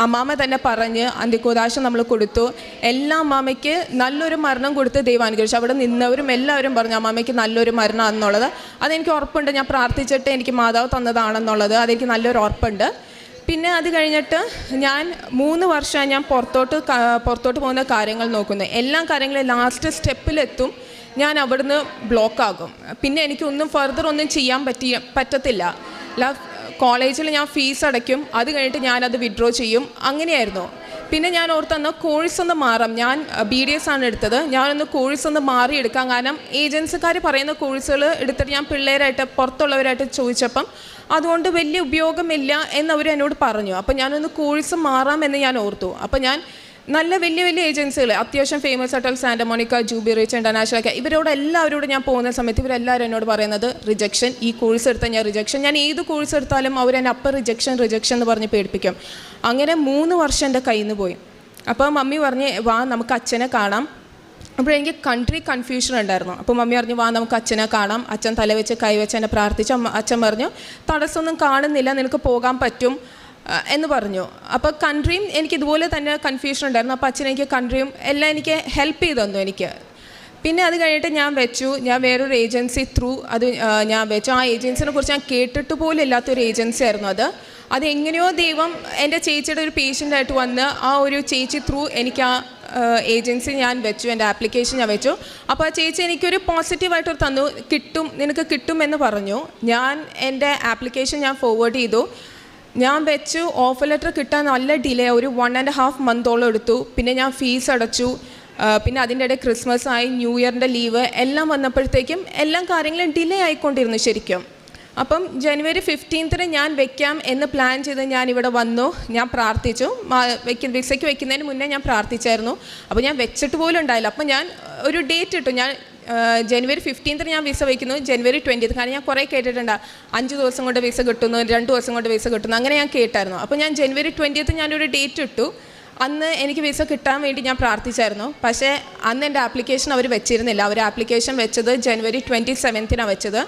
അമ്മാമ്മ തന്നെ പറഞ്ഞ് അന്ത്യകൂദാശ നമ്മൾ കൊടുത്തു. എല്ലാ അമ്മാമ്മയ്ക്ക് നല്ലൊരു മരണം കൊടുത്ത് ദൈവം അനുഗ്രഹിച്ചു. അവിടെ നിന്നവരും എല്ലാവരും പറഞ്ഞു അമ്മാമ്മയ്ക്ക് നല്ലൊരു മരണം എന്നുള്ളത്. അതെനിക്ക് ഉറപ്പുണ്ട്, ഞാൻ പ്രാർത്ഥിച്ചിട്ട് എനിക്ക് മാതാവ് തന്നതാണെന്നുള്ളത് അതെനിക്ക് നല്ലൊരു ഉറപ്പുണ്ട്. പിന്നെ അത് കഴിഞ്ഞിട്ട് ഞാൻ 3 വർഷം ഞാൻ പുറത്തോട്ട് പോകുന്ന കാര്യങ്ങൾ നോക്കുന്നു. എല്ലാ കാര്യങ്ങളും ലാസ്റ്റ് സ്റ്റെപ്പിലെത്തും, ഞാൻ അവിടുന്ന് ബ്ലോക്കാകും. പിന്നെ എനിക്കൊന്നും ഫർദർ ഒന്നും ചെയ്യാൻ പറ്റത്തില്ല. കോളേജിൽ ഞാൻ ഫീസ് അടയ്ക്കും, അത് കഴിഞ്ഞിട്ട് ഞാനത് വിഡ്രോ ചെയ്യും. അങ്ങനെയായിരുന്നു. പിന്നെ ഞാൻ ഓർത്തെന്ന് കോഴ്സ് ഒന്ന് മാറാം. ഞാൻ BDS ആണ് എടുത്തത്. ഞാനൊന്ന് കോഴ്സ് ഒന്ന് മാറിയെടുക്കാം. കാരണം ഏജൻസിക്കാർ പറയുന്ന കോഴ്സുകൾ എടുത്തിട്ട് ഞാൻ പിള്ളേരായിട്ട് പുറത്തുള്ളവരായിട്ട് ചോദിച്ചപ്പം അതുകൊണ്ട് വലിയ ഉപയോഗമില്ല എന്നവർ എന്നോട് പറഞ്ഞു. അപ്പോൾ ഞാനൊന്ന് കോഴ്സ് മാറാമെന്ന് ഞാൻ ഓർത്തു. അപ്പോൾ ഞാൻ നല്ല വലിയ ഏജൻസികൾ അത്യാവശ്യം ഫേമസ് ആയിട്ടുള്ള Santa Monica, Juby rich international ഒക്കെ ഇവരോട് എല്ലാവരോടും ഞാൻ പോകുന്ന സമയത്ത് ഇവരെല്ലാവരും എന്നോട് പറയുന്നത് റിജക്ഷൻ, ഈ കോഴ്സ് എടുത്താൽ ഞാൻ റിജക്ഷൻ, ഞാൻ ഏത് കോഴ്സ് എടുത്താലും അവരെന്നെ അപ്പം റിജക്ഷൻ എന്ന് പറഞ്ഞ് പേടിപ്പിക്കും. അങ്ങനെ 3 വർഷം എൻ്റെ കയ്യിൽ നിന്ന് പോയി. അപ്പോൾ മമ്മി പറഞ്ഞ് വാ നമുക്ക് അച്ഛനെ കാണാം. അപ്പോൾ എനിക്ക് കൺഫ്യൂഷൻ ഉണ്ടായിരുന്നു. അപ്പോൾ മമ്മി പറഞ്ഞു വാ നമുക്ക് അച്ഛനെ കാണാം. അച്ഛൻ തലവെച്ച് കൈവച്ച് എന്നെ പ്രാർത്ഥിച്ചു. അച്ഛൻ പറഞ്ഞു തടസ്സമൊന്നും കാണുന്നില്ല, നിനക്ക് പോകാൻ പറ്റും എന്ന് പറഞ്ഞു. അപ്പോൾ കൺട്രിയും എനിക്ക് ഇതുപോലെ തന്നെ കൺഫ്യൂഷൻ ഉണ്ടായിരുന്നു. അപ്പോൾ അച്ഛൻ എനിക്ക് കൺട്രിയും എല്ലാം എനിക്ക് ഹെൽപ്പ് ചെയ്തു തന്നു എനിക്ക്. പിന്നെ അത് കഴിഞ്ഞിട്ട് ഞാൻ വേറൊരു ഏജൻസി ത്രൂ ഞാൻ വെച്ചു. ആ ഏജൻസിനെ കുറിച്ച് ഞാൻ കേട്ടിട്ട് പോലും ഇല്ലാത്തൊരു ഏജൻസി ആയിരുന്നു അത് എങ്ങനെയോ ദൈവം എൻ്റെ ചേച്ചിയുടെ ഒരു പേഷ്യൻ്റായിട്ട് വന്ന് ആ ഒരു ചേച്ചി ത്രൂ എനിക്ക് ആ ഏജൻസി ഞാൻ വെച്ചു, എൻ്റെ ആപ്ലിക്കേഷൻ ഞാൻ വെച്ചു. അപ്പോൾ ആ ചേച്ചി എനിക്കൊരു പോസിറ്റീവായിട്ടൊരു തന്നു, നിനക്ക് കിട്ടുമെന്ന് പറഞ്ഞു. ഞാൻ എൻ്റെ ആപ്ലിക്കേഷൻ ഞാൻ ഫോർവേഡ് ചെയ്തു. ഞാൻ വെച്ചു. ഓഫർ ലെറ്റർ കിട്ടാൻ നല്ല ഡിലേ, ഒരു 1.5 മന്തോളം എടുത്തു. പിന്നെ ഞാൻ ഫീസ് അടച്ചു. പിന്നെ അതിൻ്റെ ഇടയിൽ ക്രിസ്മസ് ആയി, ന്യൂ ഇയറിൻ്റെ ലീവ് എല്ലാം വന്നപ്പോഴത്തേക്കും എല്ലാം കാര്യങ്ങളും ഡിലേ ആയിക്കൊണ്ടിരുന്നു ശരിക്കും. അപ്പം ജനുവരി 15 ഞാൻ വെക്കാം എന്ന് പ്ലാൻ ചെയ്ത് ഞാൻ ഇവിടെ വന്നു. ഞാൻ പ്രാർത്ഥിച്ചു, വിസയ്ക്ക് വെക്കുന്നതിന് മുന്നേ ഞാൻ പ്രാർത്ഥിച്ചായിരുന്നു. അപ്പോൾ ഞാൻ വെച്ചിട്ട് പോലും ഉണ്ടായില്ല. അപ്പോൾ ഞാൻ ഒരു ഡേറ്റ് ഇട്ടു, ഞാൻ ജനുവരി 15 ഞാൻ വിസ വയ്ക്കുന്നു, ജനുവരി 20. കാരണം ഞാൻ കുറേ കേട്ടിട്ടുണ്ട് 5 ദിവസം കൊണ്ട് വിസ കിട്ടുന്നു, 2 ദിവസം കൊണ്ട് വിസ കിട്ടുന്നു, അങ്ങനെ ഞാൻ കേട്ടായിരുന്നു. അപ്പോൾ ഞാൻ ജനുവരി 20 ഞാനൊരു ഡേറ്റ് ഇട്ടു. അന്ന് എനിക്ക് വിസ കിട്ടാൻ വേണ്ടി ഞാൻ പ്രാർത്ഥിച്ചായിരുന്നു. പക്ഷേ അന്ന് എൻ്റെ ആപ്ലിക്കേഷൻ അവർ വെച്ചിരുന്നില്ല. അവർ ആപ്ലിക്കേഷൻ വെച്ചത് ജനുവരി 27 വെച്ചത്.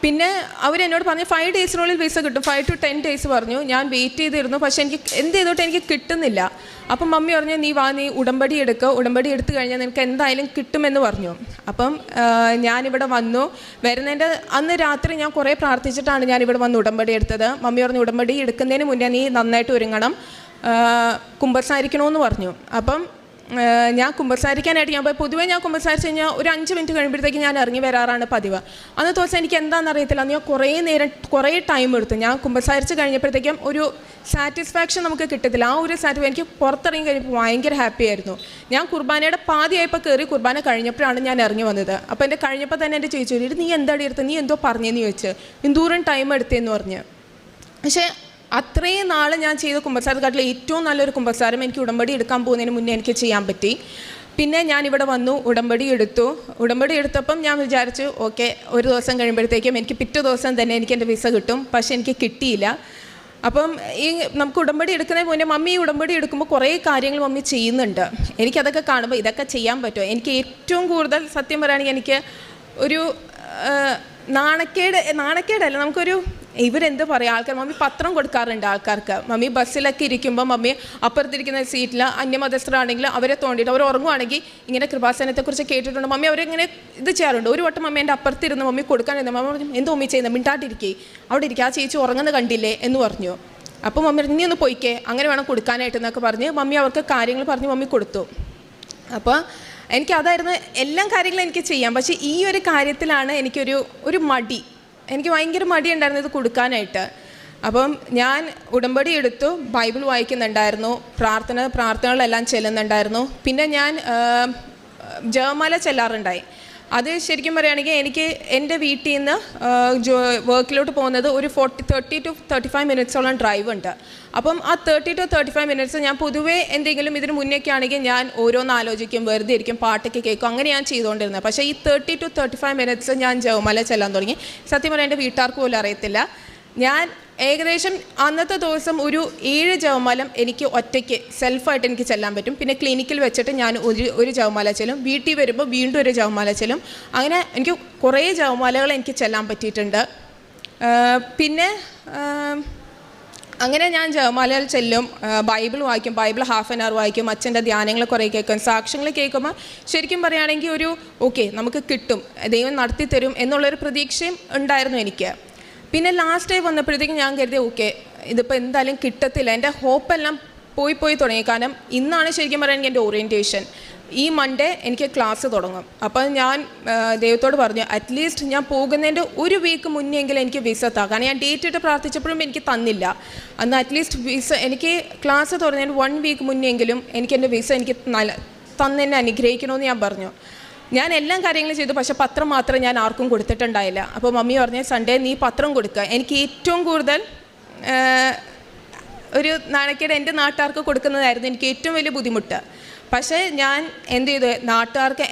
പിന്നെ അവരെന്നോട് പറഞ്ഞു 5 ഡേയ്സിനുള്ളിൽ വിസ കിട്ടും, 5 to 10 days പറഞ്ഞു. ഞാൻ വെയിറ്റ് ചെയ്തിരുന്നു, പക്ഷേ എനിക്ക് എന്ത് ചെയ്തോട്ട് എനിക്ക് കിട്ടുന്നില്ല. അപ്പം മമ്മി പറഞ്ഞു, നീ ഉടമ്പടി എടുക്കുക, ഉടമ്പടി എടുത്തു കഴിഞ്ഞാൽ നിനക്ക് എന്തായാലും കിട്ടുമെന്ന് പറഞ്ഞു. അപ്പം ഞാനിവിടെ വന്നു. വരുന്നതിൻ്റെ അന്ന് രാത്രി ഞാൻ കുറേ പ്രാർത്ഥിച്ചിട്ടാണ് ഞാനിവിടെ വന്ന് ഉടമ്പടി എടുത്തത്. മമ്മി പറഞ്ഞു, ഉടമ്പടി എടുക്കുന്നതിന് മുന്നേ നീ നന്നായിട്ട് ഒരുങ്ങണം, കുമ്പസാരിക്കണമെന്ന് പറഞ്ഞു. അപ്പം ഞാൻ കുമ്പസാരിക്കാനായിട്ട് ഞാൻ പോയി. പൊതുവേ ഞാൻ കുമ്പസാരിച്ച് കഴിഞ്ഞാൽ ഒരു 5 മിനിറ്റ് കഴിയുമ്പോഴത്തേക്ക് ഞാൻ ഇറങ്ങി വരാറാണ് പതിവ്. അന്നത്തെ ദിവസം എനിക്ക് എന്താണെന്ന് അറിയത്തില്ല, അന്ന് ഞാൻ കുറേ ടൈം എടുത്തു. ഞാൻ കുമ്പസാരിച്ച് കഴിഞ്ഞപ്പോഴത്തേക്കും ഒരു സാറ്റിസ്ഫാക്ഷൻ നമുക്ക് കിട്ടത്തില്ല. ആ ഒരു എനിക്ക് പുറത്തിറങ്ങി കഴിഞ്ഞപ്പോൾ ഭയങ്കര ഹാപ്പി ആയിരുന്നു. ഞാൻ കുർബാനയുടെ പാതിയായപ്പോൾ കയറി, കുർബാന കഴിഞ്ഞപ്പോഴാണ് ഞാൻ ഇറങ്ങി വന്നത്. അപ്പോൾ എൻ്റെ കഴിഞ്ഞപ്പോൾ തന്നെ എൻ്റെ ചേച്ചി ചോദിച്ചു, നീ എന്താടി എടുത്ത്, നീ എന്തോ പറഞ്ഞതെന്ന് ചോദിച്ചു, എന്തോരം ടൈം എടുത്തതെന്ന് പറഞ്ഞ്. പക്ഷേ അത്രയും നാൾ ഞാൻ ചെയ്ത കുമ്പസാരത്തെക്കാട്ടിൽ ഏറ്റവും നല്ലൊരു കുമ്പസാരം എനിക്ക് ഉടമ്പടി എടുക്കാൻ പോകുന്നതിന് മുന്നേ എനിക്ക് ചെയ്യാൻ പറ്റി. പിന്നെ ഞാനിവിടെ വന്നു, ഉടമ്പടി എടുത്തു. ഉടമ്പടി എടുത്തപ്പം ഞാൻ വിചാരിച്ചു, ഓക്കെ, ഒരു ദിവസം കഴിയുമ്പോഴത്തേക്കും എനിക്ക് പിറ്റേ ദിവസം തന്നെ എനിക്ക് എൻ്റെ വിസ കിട്ടും. പക്ഷേ എനിക്ക് കിട്ടിയില്ല. അപ്പം നമുക്ക് ഉടമ്പടി എടുക്കുന്നതിന് മുന്നേ മമ്മി ഉടമ്പടി എടുക്കുമ്പോൾ കുറേ കാര്യങ്ങൾ മമ്മി ചെയ്യുന്നുണ്ട്. എനിക്കതൊക്കെ കാണുമ്പോൾ ഇതൊക്കെ ചെയ്യാൻ പറ്റുമോ? എനിക്ക് ഏറ്റവും കൂടുതൽ സത്യം പറയുകയാണെങ്കിൽ എനിക്ക് ഒരു നാണക്കേടല്ല, നമുക്കൊരു ഇവരെന്ത് പറയുക, ആൾക്കാർ മമ്മി പത്രം കൊടുക്കാറുണ്ട് ആൾക്കാർക്ക്. മമ്മി ബസ്സിലൊക്കെ ഇരിക്കുമ്പോൾ മമ്മി അപ്പുറത്തിരിക്കുന്ന സീറ്റിൽ അന്യമതസ്ഥരാണെങ്കിൽ അവരെ തോണ്ടിയിട്ട് അവർ ഉറങ്ങുവാണെങ്കിൽ ഇങ്ങനെ കൃപാസനത്തെക്കുറിച്ച് കേട്ടിട്ടുണ്ട്. മമ്മി അവരിങ്ങനെ ഇത് ചെയ്യാറുണ്ട്. ഒരു വട്ടം മമ്മി എൻ്റെ അപ്പുറത്തിരുന്ന് മമ്മി കൊടുക്കാനിരുന്നു. മമ്മി പറഞ്ഞു, എന്തോ മമ്മി ചെയ്യുന്നത്, മിണ്ടാട്ടിരിക്കേ, അവിടെ ഇരിക്കുക, ആ ചേച്ചി ഉറങ്ങുന്നത് കണ്ടില്ലേ എന്ന് പറഞ്ഞു. അപ്പോൾ മമ്മി നീ ഒന്ന് പോയിക്കേ, അങ്ങനെ വേണം കൊടുക്കാനായിട്ട് എന്നൊക്കെ പറഞ്ഞ് മമ്മി അവർക്ക് കാര്യങ്ങൾ പറഞ്ഞ് മമ്മി കൊടുത്തു. അപ്പോൾ എനിക്കതായിരുന്നു എല്ലാ കാര്യങ്ങളും എനിക്ക് ചെയ്യാം. പക്ഷേ ഈ ഒരു കാര്യത്തിലാണ് എനിക്കൊരു മടി, എനിക്ക് ഭയങ്കര മടി ഉണ്ടായിരുന്നു ഇത് കൊടുക്കാനായിട്ട്. അപ്പം ഞാൻ ഉടമ്പടി എടുത്തു, ബൈബിൾ വായിക്കുന്നുണ്ടായിരുന്നു, പ്രാർത്ഥനകളെല്ലാം ചെല്ലുന്നുണ്ടായിരുന്നു. പിന്നെ ഞാൻ ജപമാല ചെല്ലാറുണ്ടായി. അത് ശരിക്കും പറയുകയാണെങ്കിൽ എനിക്ക് എൻ്റെ വീട്ടിൽ നിന്ന് വർക്കിലോട്ട് പോകുന്നത് ഒരു 30 to 35 മിനിറ്റ്സോളം ഡ്രൈവ് ഉണ്ട്. അപ്പം ആ 30 to 35 മിനിറ്റ്സ് ഞാൻ പൊതുവേ എന്തെങ്കിലും ഇതിന് മുന്നേയൊക്കെ ആണെങ്കിൽ ഞാൻ ഓരോന്ന് ആലോചിക്കും, വെറുതെ ഇരിക്കും, പാട്ടൊക്കെ കേൾക്കും, അങ്ങനെ ഞാൻ ചെയ്തുകൊണ്ടിരുന്നത്. പക്ഷേ ഈ 30 to 35 മിനിറ്റ്സ് ഞാൻ ജപമാല ചെല്ലാൻ തുടങ്ങി. സത്യം പറഞ്ഞാൽ എൻ്റെ വീട്ടുകാർക്ക് പോലും അറിയത്തില്ല. ഞാൻ ഏകദേശം അന്നത്തെ ദിവസം ഒരു 7 ജപമാല എനിക്ക് ഒറ്റയ്ക്ക് സെൽഫായിട്ട് എനിക്ക് ചെല്ലാൻ പറ്റും. പിന്നെ ക്ലിനിക്കിൽ വെച്ചിട്ട് ഞാൻ ഒരു ജപമാല ചെല്ലും, വീട്ടിൽ വരുമ്പോൾ വീണ്ടും ഒരു ജപമാല ചെല്ലും. അങ്ങനെ എനിക്ക് കുറേ ജപമാലകൾ എനിക്ക് ചെല്ലാൻ പറ്റിയിട്ടുണ്ട്. പിന്നെ അങ്ങനെ ഞാൻ ജപമാലയിൽ ചെല്ലും, ബൈബിൾ വായിക്കും, ബൈബിൾ ഹാഫ് ആൻ അവർ വായിക്കും, അച്ഛൻ്റെ ധ്യാനങ്ങൾ കുറേ കേൾക്കും, സാക്ഷ്യങ്ങൾ കേൾക്കുമ്പോൾ ശരിക്കും പറയുകയാണെങ്കിൽ ഒരു ഓക്കെ നമുക്ക് കിട്ടും, ദൈവം നടത്തി തരും എന്നുള്ളൊരു പ്രതീക്ഷയും ഉണ്ടായിരുന്നു എനിക്ക്. പിന്നെ ലാസ്റ്റ് ഡേ വന്നപ്പോഴത്തേക്കും ഞാൻ കരുതി ഓക്കെ ഇതിപ്പോൾ എന്തായാലും കിട്ടത്തില്ല, എൻ്റെ ഹോപ്പെല്ലാം പോയി തുടങ്ങി. കാരണം ഇന്നാണ് ശരിക്കും പറയുകയാണെങ്കിൽ എൻ്റെ ഓറിയൻറ്റേഷൻ. ഈ മൺഡേ എനിക്ക് ക്ലാസ് തുടങ്ങും. അപ്പോൾ ഞാൻ ദൈവത്തോട് പറഞ്ഞു, അറ്റ്ലീസ്റ്റ് ഞാൻ പോകുന്നതിൻ്റെ ഒരു വീക്ക് മുന്നെങ്കിലും എനിക്ക് വിസ താ. കാരണം ഞാൻ ഡേറ്റ് ഇട്ട് പ്രാർത്ഥിച്ചപ്പോഴും എനിക്ക് തന്നില്ല. അന്ന് അറ്റ്ലീസ്റ്റ് വിസ എനിക്ക് ക്ലാസ് തുടങ്ങുന്നതിന് 1 വീക്ക് മുന്നെങ്കിലും എനിക്ക് എൻ്റെ വിസ എനിക്ക് തന്നെ അനുഗ്രഹിക്കണമെന്ന് ഞാൻ പറഞ്ഞു. ഞാൻ എല്ലാം കാര്യങ്ങളും ചെയ്തു, പക്ഷേ പത്രം മാത്രം ഞാൻ ആർക്കും കൊടുത്തിട്ടുണ്ടായില്ല. അപ്പോൾ മമ്മി പറഞ്ഞു, സൺഡേ നീ പത്രം കൊടുക്കുക. എനിക്ക് ഏറ്റവും കൂടുതൽ ഒരു നാണക്കേട് എൻ്റെ നാട്ടുകാർക്ക് കൊടുക്കുന്നതായിരുന്നു എനിക്ക് ഏറ്റവും വലിയ ബുദ്ധിമുട്ട്. പക്ഷേ ഞാൻ എന്ത് ചെയ്തു,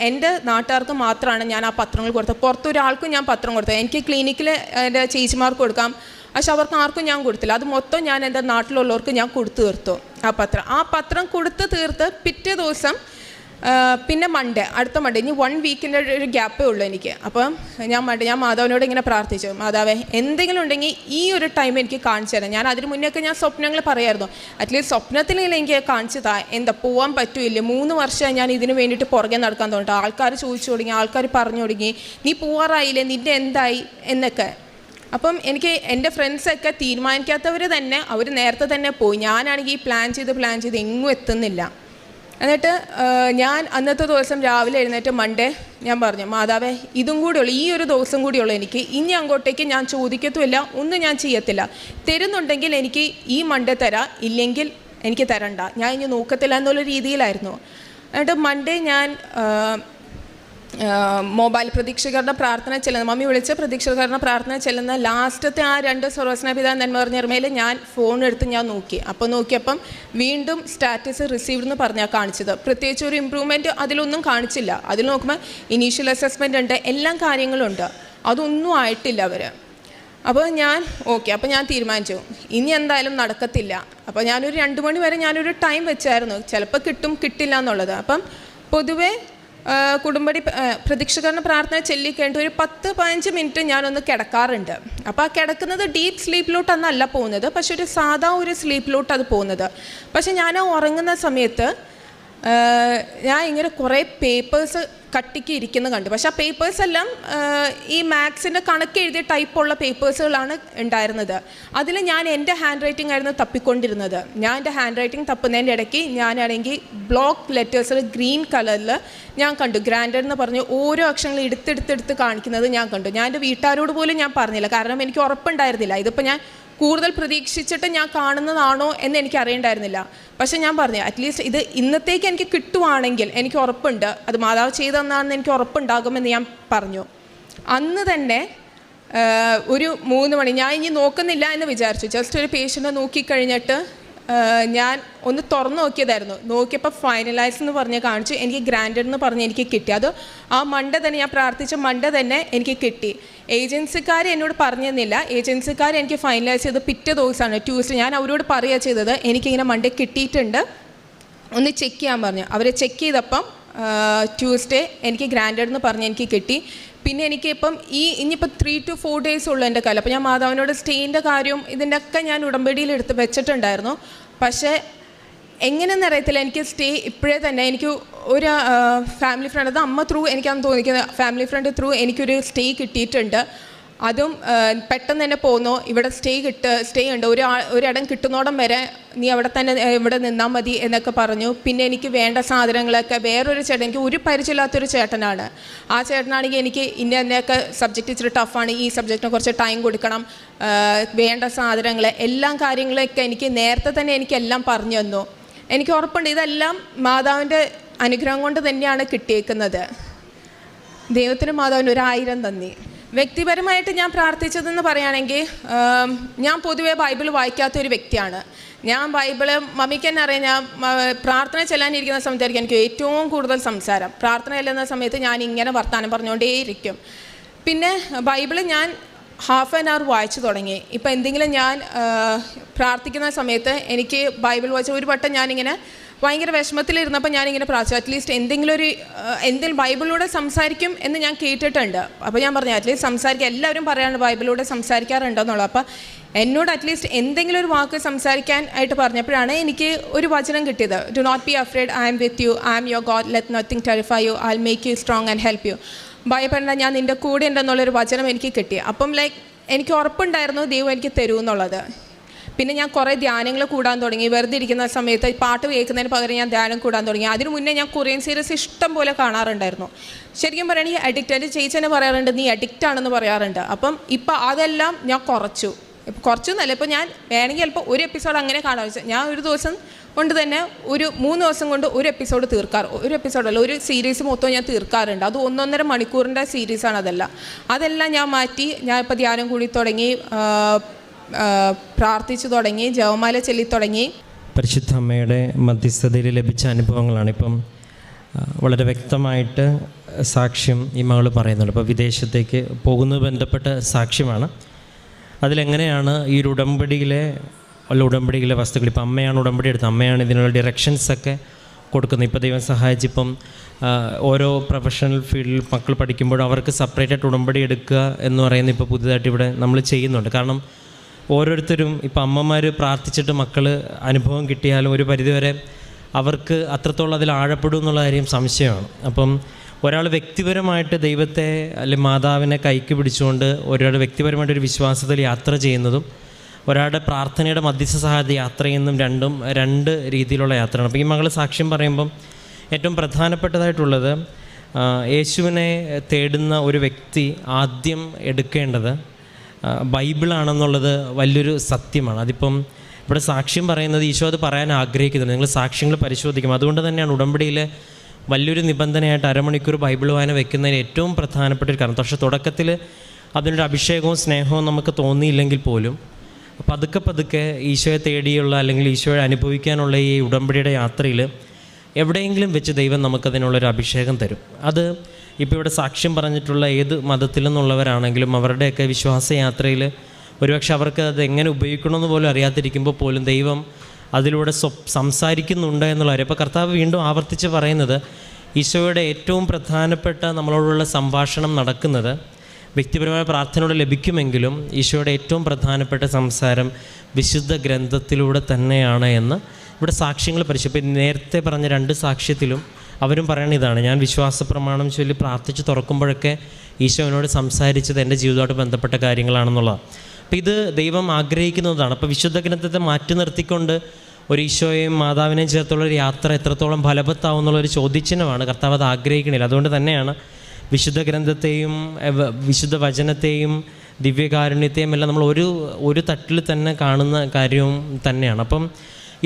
എൻ്റെ നാട്ടുകാർക്ക് മാത്രമാണ് ഞാൻ ആ പത്രങ്ങൾ കൊടുത്തത്. പുറത്തൊരാൾക്കും ഞാൻ പത്രം കൊടുത്തത്. എനിക്ക് ക്ലിനിക്കിൽ എൻ്റെ ചേച്ചിമാർക്ക് കൊടുക്കാം, പക്ഷെ അവർക്ക് ആർക്കും ഞാൻ കൊടുത്തില്ല. അത് മൊത്തം ഞാൻ എൻ്റെ നാട്ടിലുള്ളവർക്ക് ഞാൻ കൊടുത്തു തീർത്തു. ആ പത്രം കൊടുത്ത് തീർത്ത് പിറ്റേ ദിവസം പിന്നെ അടുത്ത മൺഡേ ഇനി 1 വീക്കിൻ്റെ ഒരു ഗ്യാപ്പേ ഉള്ളൂ എനിക്ക്. അപ്പം ഞാൻ മാതാവിനോട് ഇങ്ങനെ പ്രാർത്ഥിച്ചു, മാതാവേ എന്തെങ്കിലും ഉണ്ടെങ്കിൽ ഈ ഒരു ടൈം എനിക്ക് കാണിച്ചു തരാം. ഞാൻ അതിന് മുന്നേയൊക്കെ ഞാൻ സ്വപ്നങ്ങൾ പറയായിരുന്നു, അറ്റ്ലീസ്റ്റ് സ്വപ്നത്തിലെങ്കിലും എനിക്ക് കാണിച്ചു താ, എന്താ പോകാൻ പറ്റൂല്ല. 3 വർഷമായി ഞാൻ ഇതിന് വേണ്ടിയിട്ട് പുറകെ നടക്കാൻ തോന്നിട്ട്. ആൾക്കാർ ചോദിച്ചു തുടങ്ങി, ആൾക്കാർ പറഞ്ഞു തുടങ്ങി, നീ പോവാറായില്ലേ, നിൻ്റെ എന്തായി എന്നൊക്കെ. അപ്പം എനിക്ക് എൻ്റെ ഫ്രണ്ട്സൊക്കെ തീരുമാനിക്കാത്തവർ തന്നെ അവർ നേരത്തെ തന്നെ പോയി. ഞാനാണെങ്കിൽ പ്ലാൻ ചെയ്ത് എങ്ങും എത്തുന്നില്ല. എന്നിട്ട് ഞാൻ അന്നത്തെ ദിവസം രാവിലെ എഴുന്നേറ്റ് മൺഡേ ഞാൻ പറഞ്ഞു, മാതാവേ ഇതും കൂടിയുള്ളൂ, ഈ ഒരു ദിവസം കൂടിയുള്ളൂ എനിക്ക്, ഇനി അങ്ങോട്ടേക്ക് ഞാൻ ചോദിക്കത്തുമില്ല, ഒന്നും ഞാൻ ചെയ്യത്തില്ല. തരുന്നുണ്ടെങ്കിൽ എനിക്ക് ഈ മൺഡേ തരാം, ഇല്ലെങ്കിൽ എനിക്ക് തരണ്ട, ഞാൻ ഇനി നോക്കത്തില്ല എന്നുള്ള രീതിയിലായിരുന്നു. എന്നിട്ട് മൺഡേ ഞാൻ മൊബൈൽ പ്രതീക്ഷകരുടെ പ്രാർത്ഥന ചെല്ലുന്ന മമ്മി വിളിച്ച് പ്രതീക്ഷകരുടെ പ്രാർത്ഥന ചെല്ലുന്ന ലാസ്റ്റത്തെ ആ 2 സർവ്വസ്നാപിതാ നന്മ പറഞ്ഞിറമയിൽ ഞാൻ ഫോൺ എടുത്ത് ഞാൻ നോക്കി. അപ്പോൾ നോക്കിയപ്പം വീണ്ടും സ്റ്റാറ്റസ് റിസീവ്ഡ് എന്ന് പറഞ്ഞാൽ കാണിച്ചത്. പ്രത്യേകിച്ച് ഒരു ഇമ്പ്രൂവ്മെൻറ്റ് അതിലൊന്നും കാണിച്ചില്ല. അതിൽ നോക്കുമ്പോൾ ഇനീഷ്യൽ അസസ്മെൻ്റ് ഉണ്ട്, എല്ലാ കാര്യങ്ങളുണ്ട്, അതൊന്നും ആയിട്ടില്ല അവർ. അപ്പോൾ ഞാൻ അപ്പോൾ ഞാൻ തീരുമാനിച്ചു ഇനി എന്തായാലും നടക്കത്തില്ല. അപ്പോൾ ഞാനൊരു 2 മണി വരെ ഞാനൊരു ടൈം വെച്ചായിരുന്നു, ചിലപ്പോൾ കിട്ടും കിട്ടില്ല എന്നുള്ളത്. അപ്പം പൊതുവേ കുടുംബടി പ്രതീക്ഷകരണ പ്രാർത്ഥന ചൊല്ലിക്കേണ്ട ഒരു 10-15 മിനിറ്റ് ഞാനൊന്ന് കിടക്കാറുണ്ട്. അപ്പോൾ ആ കിടക്കുന്നത് ഡീപ്പ് സ്ലീപ്പിലോട്ടൊന്നല്ല പോകുന്നത്, പക്ഷെ ഒരു സാധാ ഒരു സ്ലീപ്പിലോട്ട് അത് പോകുന്നത്. പക്ഷെ ഞാൻ ഉറങ്ങുന്ന സമയത്ത് ഞാൻ ഇങ്ങനെ കുറേ പേപ്പേഴ്സ് കട്ടിക്ക് ഇരിക്കുന്നത് കണ്ടു. പക്ഷെ ആ പേപ്പേഴ്സ് എല്ലാം ഈ മാത്സിൻ്റെ കണക്ക് എഴുതിയ ടൈപ്പുള്ള പേപ്പേഴ്സുകളാണ് ഉണ്ടായിരുന്നത്. അതിൽ ഞാൻ എൻ്റെ ഹാൻഡ് റൈറ്റിംഗ് ആയിരുന്നു തപ്പിക്കൊണ്ടിരുന്നത്. ഞാൻ എൻ്റെ ഹാൻഡ് റൈറ്റിംഗ് തപ്പുന്നതിൻ്റെ ഇടയ്ക്ക് ഞാനാണെങ്കിൽ ബ്ലോക്ക് ലെറ്റേഴ്സിൽ ഗ്രീൻ കളറിൽ ഞാൻ കണ്ടു. ഗ്രാൻഡഡ് എന്ന് പറഞ്ഞ് ഓരോ അക്ഷരങ്ങൾ എടുത്തെടുത്തെടുത്ത് കാണിക്കുന്നത് ഞാൻ കണ്ടു. ഞാൻ എൻ്റെ വീട്ടുകാരോട് പോലും ഞാൻ പറഞ്ഞില്ല, കാരണം എനിക്ക് ഉറപ്പുണ്ടായിരുന്നില്ല ഇതിപ്പോൾ ഞാൻ കൂടുതൽ പ്രതീക്ഷിച്ചിട്ട് ഞാൻ കാണുന്നതാണോ എന്ന് എനിക്ക് അറിയണ്ടായിരുന്നില്ല. പക്ഷേ ഞാൻ പറഞ്ഞു അറ്റ്ലീസ്റ്റ് ഇത് ഇന്നത്തേക്ക് എനിക്ക് കിട്ടുവാണെങ്കിൽ എനിക്ക് ഉറപ്പുണ്ട് അത് മാതാവ് ചെയ്തതെന്നാണെന്ന് എനിക്ക് ഉറപ്പുണ്ടാകുമെന്ന് ഞാൻ പറഞ്ഞു. അന്ന് തന്നെ ഒരു 3 മണി ഞാൻ ഇനി നോക്കുന്നില്ല എന്ന് വിചാരിച്ചു. ജസ്റ്റ് ഒരു പേഷ്യൻറ്റ് നോക്കിക്കഴിഞ്ഞിട്ട് ഞാൻ ഒന്ന് തുറന്നു നോക്കിയതായിരുന്നു. നോക്കിയപ്പോൾ ഫൈനലൈസ് എന്ന് പറഞ്ഞ് കാണിച്ചു. എനിക്ക് ഗ്രാൻഡഡ് എന്ന് പറഞ്ഞ് എനിക്ക് കിട്ടി. അത് ആ മൺഡേ തന്നെ ഞാൻ പ്രാർത്ഥിച്ച മൺഡേ തന്നെ എനിക്ക് കിട്ടി. ഏജൻസിക്കാർ എന്നോട് പറഞ്ഞിരുന്നില്ല, ഏജൻസിക്കാർ എനിക്ക് ഫൈനലൈസ് ചെയ്ത് പിറ്റേ ദിവസമാണ് ട്യൂസ്ഡേ. ഞാൻ അവരോട് പറയുക ചെയ്തത് എനിക്കിങ്ങനെ മൺഡേ കിട്ടിയിട്ടുണ്ട്, ഒന്ന് ചെക്ക് ചെയ്യാൻ പറഞ്ഞു. അവരെ ചെക്ക് ചെയ്തപ്പം ട്യൂസ്ഡേ എനിക്ക് ഗ്രാൻഡഡ് എന്ന് പറഞ്ഞ് എനിക്ക് കിട്ടി. പിന്നെ എനിക്ക് ഇപ്പം ഇനിയിപ്പോൾ 3 to 4 days ഉള്ളൂ എൻ്റെ കയ്യിൽ. അപ്പോൾ ഞാൻ മാതാവിനോട് സ്റ്റേയിൻ്റെ കാര്യവും ഇതിൻ്റെയൊക്കെ ഞാൻ ഉടമ്പടിയിൽ എടുത്ത് വെച്ചിട്ടുണ്ടായിരുന്നു. പക്ഷേ എങ്ങനെയെന്ന് അറിയത്തില്ല, എനിക്ക് സ്റ്റേ ഇപ്പോഴേ തന്നെ എനിക്ക് ഒരു ഫാമിലി ഫ്രണ്ട്, അത് അമ്മ ത്രൂ എനിക്കന്ന് തോന്നിക്കുന്നത്, ഫാമിലി ഫ്രണ്ട് ത്രൂ എനിക്കൊരു സ്റ്റേ കിട്ടിയിട്ടുണ്ട്. അതും പെട്ടെന്ന് തന്നെ പോന്നു. ഇവിടെ സ്റ്റേ ഉണ്ട്, ഒരിടം കിട്ടുന്നോടം വരെ നീ അവിടെ തന്നെ ഇവിടെ നിന്നാൽ മതി എന്നൊക്കെ പറഞ്ഞു. പിന്നെ എനിക്ക് വേണ്ട സാധനങ്ങളൊക്കെ വേറൊരു ചേട്ടൻ, എനിക്ക് ഒരു പരിചയമില്ലാത്തൊരു ചേട്ടനാണ്. ആ ചേട്ടനാണെങ്കിൽ എനിക്ക് ഇന്നൊക്കെ സബ്ജക്റ്റ് ഇച്ചിരി ടഫാണ്, ഈ സബ്ജക്റ്റിന് കുറച്ച് ടൈം കൊടുക്കണം, വേണ്ട സാധനങ്ങൾ എല്ലാ കാര്യങ്ങളൊക്കെ എനിക്ക് നേരത്തെ തന്നെ എനിക്കെല്ലാം പറഞ്ഞു തന്നു. എനിക്ക് ഉറപ്പുണ്ട് ഇതെല്ലാം മാതാവിൻ്റെ അനുഗ്രഹം കൊണ്ട് തന്നെയാണ് കിട്ടിയേക്കുന്നത്. ദൈവത്തിന് മാതാവിന് 1000 നന്ദി. വ്യക്തിപരമായിട്ട് ഞാൻ പ്രാർത്ഥിച്ചതെന്ന് പറയുകയാണെങ്കിൽ ഞാൻ പൊതുവേ ബൈബിൾ വായിക്കാത്തൊരു വ്യക്തിയാണ്. ഞാൻ ബൈബിള് മമ്മിക്ക് തന്നെ അറിയാം, ഞാൻ പ്രാർത്ഥന ചെല്ലാനിരിക്കുന്ന സമയത്തായിരിക്കും എനിക്ക് ഏറ്റവും കൂടുതൽ സംസാരം. പ്രാർത്ഥന ചെല്ലുന്ന സമയത്ത് ഞാൻ ഇങ്ങനെ വർത്താനം പറഞ്ഞുകൊണ്ടേയിരിക്കും. പിന്നെ ബൈബിള് ഞാൻ ½ an hour വായിച്ചു തുടങ്ങി. ഇപ്പം എന്തെങ്കിലും ഞാൻ പ്രാർത്ഥിക്കുന്ന സമയത്ത് എനിക്ക് ബൈബിൾ വായിച്ച ഒരു വട്ടം ഞാനിങ്ങനെ ഭയങ്കര വിഷമത്തിലിരുന്നപ്പോൾ ഞാനിങ്ങനെ പ്രാർത്ഥിച്ചു അറ്റ്ലീസ്റ്റ് എന്തെങ്കിലും ബൈബിളിലൂടെ സംസാരിക്കും എന്ന് ഞാൻ കേട്ടിട്ടുണ്ട്. അപ്പോൾ ഞാൻ പറഞ്ഞു അറ്റ്ലീസ്റ്റ് സംസാരിക്കുക, എല്ലാവരും പറയാറുണ്ട് ബൈബിളിലൂടെ സംസാരിക്കാറുണ്ടെന്നുള്ളത്. അപ്പോൾ എന്നോട് അറ്റ്ലീസ്റ്റ് എന്തെങ്കിലും ഒരു വാക്ക് സംസാരിക്കാൻ ആയിട്ട് പറഞ്ഞപ്പോഴാണ് എനിക്ക് ഒരു വചനം കിട്ടിയത്. Do not be afraid, I am with you, I am your God, let nothing terrify you, I will make you strong and help you. ഭയപ്പെടേണ്ട, ഞാൻ നിൻ്റെ കൂടെ ഉണ്ടെന്നുള്ളൊരു വചനം എനിക്ക് കിട്ടി. അപ്പം എനിക്ക് ഉറപ്പുണ്ടായിരുന്നു ദൈവം എനിക്ക് തരുമെന്നുള്ളത്. പിന്നെ ഞാൻ കുറേ ധ്യാനങ്ങൾ കൂടാൻ തുടങ്ങി. വെറുതെ ഇരിക്കുന്ന സമയത്ത് പാട്ട് കേൾക്കുന്നതിന് പകരം ഞാൻ ധ്യാനം കൂടാൻ തുടങ്ങി. അതിനു മുന്നേ ഞാൻ കൊറിയൻ സീരീസ് ഇഷ്ടം പോലെ കാണാറുണ്ടായിരുന്നു. ശരിക്കും പറയുകയാണെങ്കിൽ അഡിക്റ്റ്, എൻ്റെ ചേച്ചി പറയാറുണ്ട് നീ അഡിക്റ്റ് ആണെന്ന് പറയാറുണ്ട്. അപ്പം ഇപ്പം അതെല്ലാം ഞാൻ കുറച്ചു എന്നല്ല, ഇപ്പോൾ ഞാൻ വേണമെങ്കിൽ ചിലപ്പോൾ ഒരു എപ്പിസോഡ് അങ്ങനെ കാണാൻ വെച്ചാൽ ഞാൻ ഒരു ദിവസം കൊണ്ട് തന്നെ ഒരു 3 ദിവസം കൊണ്ട് ഒരു എപ്പിസോഡ് ഒരു എപ്പിസോഡല്ല, ഒരു സീരീസ് മൊത്തം ഞാൻ തീർക്കാറുണ്ട്. അത് 1.5 മണിക്കൂറിൻ്റെ സീരീസാണ്. അതെല്ലാം ഞാൻ മാറ്റി ഞാൻ ഇപ്പോൾ ധ്യാനം കൂടി തുടങ്ങി, പ്രാർത്ഥിച്ചു തുടങ്ങി, ജപമാല ചൊല്ലി തുടങ്ങി. പരിശുദ്ധ അമ്മയുടെ മധ്യസ്ഥതയിൽ ലഭിച്ച അനുഭവങ്ങളാണ് ഇപ്പം വളരെ വ്യക്തമായിട്ട് സാക്ഷ്യം ഈ മകൾ പറയുന്നുണ്ട്. ഇപ്പോൾ വിദേശത്തേക്ക് പോകുന്നത് ബന്ധപ്പെട്ട സാക്ഷ്യമാണ്. അതിലെങ്ങനെയാണ് ഈ ഒരു ഉടമ്പടിയിലെ വസ്തുക്കൾ, ഇപ്പം അമ്മയാണ് ഉടമ്പടി എടുത്തത്, അമ്മയാണ് ഇതിനുള്ള ഡിറക്ഷൻസൊക്കെ കൊടുക്കുന്നത്. ഇപ്പോൾ ദൈവം സഹായിച്ചിപ്പം ഓരോ പ്രൊഫഷണൽ ഫീൽഡിൽ മക്കൾ പഠിക്കുമ്പോൾ അവർക്ക് സെപ്പറേറ്റായിട്ട് ഉടമ്പടി എടുക്കുക എന്ന് പറയുന്നത് ഇപ്പോൾ പുതിയതായിട്ട് ഇവിടെ നമ്മൾ ചെയ്യുന്നുണ്ട്. കാരണം ഓരോരുത്തരും ഇപ്പോൾ അമ്മമാർ പ്രാർത്ഥിച്ചിട്ട് മക്കൾ അനുഭവം കിട്ടിയാലും ഒരു പരിധിവരെ അവർക്ക് അത്രത്തോളം അതിൽ ആഴപ്പെടും എന്നുള്ള കാര്യം സംശയമാണ്. അപ്പം ഒരാൾ വ്യക്തിപരമായിട്ട് ദൈവത്തെ അല്ലെങ്കിൽ മാതാവിനെ കൈക്ക് പിടിച്ചുകൊണ്ട് ഒരാൾ വ്യക്തിപരമായിട്ടൊരു വിശ്വാസത്തിൽ യാത്ര ചെയ്യുന്നതും ഒരാളുടെ പ്രാർത്ഥനയുടെ മധ്യസ്ഥ സഹായത യാത്ര ചെയ്യുന്നതും രണ്ട് രീതിയിലുള്ള യാത്രയാണ്. അപ്പോൾ ഈ മകൾ സാക്ഷ്യം പറയുമ്പം ഏറ്റവും പ്രധാനപ്പെട്ടതായിട്ടുള്ളത് യേശുവിനെ തേടുന്ന ഒരു വ്യക്തി ആദ്യം എടുക്കേണ്ടത് ബൈബിളാണെന്നുള്ളത് വലിയൊരു സത്യമാണ്. അതിപ്പം ഇവിടെ സാക്ഷ്യം പറയുന്നത് ഈശോ അത് പറയാൻ ആഗ്രഹിക്കുന്നുണ്ട്. നിങ്ങൾ സാക്ഷ്യങ്ങൾ പരിശോധിക്കും. അതുകൊണ്ട് തന്നെയാണ് ഉടമ്പടിയിൽ വലിയൊരു നിബന്ധനയായിട്ട് അരമണിക്കൂർ ബൈബിൾ വായന വെക്കുന്നതിന് ഏറ്റവും പ്രധാനപ്പെട്ട ഒരു കാരണം. പക്ഷേ തുടക്കത്തിൽ അതിനൊരു അഭിഷേകവും സ്നേഹവും നമുക്ക് തോന്നിയില്ലെങ്കിൽ പോലും പതുക്കെ പതുക്കെ ഈശോയെ തേടിയുള്ള അല്ലെങ്കിൽ ഈശോയെ അനുഭവിക്കാനുള്ള ഈ ഉടമ്പടിയുടെ യാത്രയിൽ എവിടെയെങ്കിലും വെച്ച് ദൈവം നമുക്കതിനുള്ളൊരു അഭിഷേകം തരും. അത് ഇപ്പോൾ ഇവിടെ സാക്ഷ്യം പറഞ്ഞിട്ടുള്ള ഏത് മതത്തിൽ നിന്നുള്ളവരാണെങ്കിലും അവരുടെയൊക്കെ വിശ്വാസയാത്രയിൽ ഒരുപക്ഷെ അവർക്ക് അത് എങ്ങനെ ഉപയോഗിക്കണമെന്ന് പോലും അറിയാതിരിക്കുമ്പോൾ പോലും ദൈവം അതിലൂടെ സംസാരിക്കുന്നുണ്ട് എന്നുള്ള കാര്യം. അപ്പോൾ കർത്താവ് വീണ്ടും ആവർത്തിച്ച് പറയുന്നത് ഈശോയുടെ ഏറ്റവും പ്രധാനപ്പെട്ട നമ്മളോടുള്ള സംഭാഷണം നടക്കുന്നത് വ്യക്തിപരമായ പ്രാർത്ഥനയോടെ ലഭിക്കുമെങ്കിലും ഈശോയുടെ ഏറ്റവും പ്രധാനപ്പെട്ട സംസാരം വിശുദ്ധ ഗ്രന്ഥത്തിലൂടെ തന്നെയാണ് എന്ന് ഇവിടെ സാക്ഷ്യങ്ങൾ പരിശോധിക്കും. നേരത്തെ പറഞ്ഞ 2 സാക്ഷ്യത്തിലും അവരും പറയുന്ന ഇതാണ്, ഞാൻ വിശ്വാസ പ്രമാണം ചൊല്ലി പ്രാർത്ഥിച്ച് തുറക്കുമ്പോഴൊക്കെ ഈശോനോട് സംസാരിച്ചത് എൻ്റെ ജീവിതമായിട്ട് ബന്ധപ്പെട്ട കാര്യങ്ങളാണെന്നുള്ളതാണ്. അപ്പോൾ ഇത് ദൈവം ആഗ്രഹിക്കുന്നതാണ്. അപ്പോൾ വിശുദ്ധ ഗ്രന്ഥത്തെ മാറ്റി നിർത്തിക്കൊണ്ട് ഒരു ഈശോയെയും മാതാവിനെയും ചേർത്തുള്ളൊരു യാത്ര എത്രത്തോളം ഫലവത്താവും എന്നുള്ളൊരു ചോദ്യചിഹ്നമാണ്. കർത്താവ് അത് ആഗ്രഹിക്കണില്ല. അതുകൊണ്ട് തന്നെയാണ് വിശുദ്ധ ഗ്രന്ഥത്തെയും വിശുദ്ധ വചനത്തെയും ദിവ്യകാരുണ്യത്തെയും എല്ലാം നമ്മൾ ഒരു തട്ടിൽ തന്നെ കാണുന്ന കാര്യവും തന്നെയാണ്. അപ്പം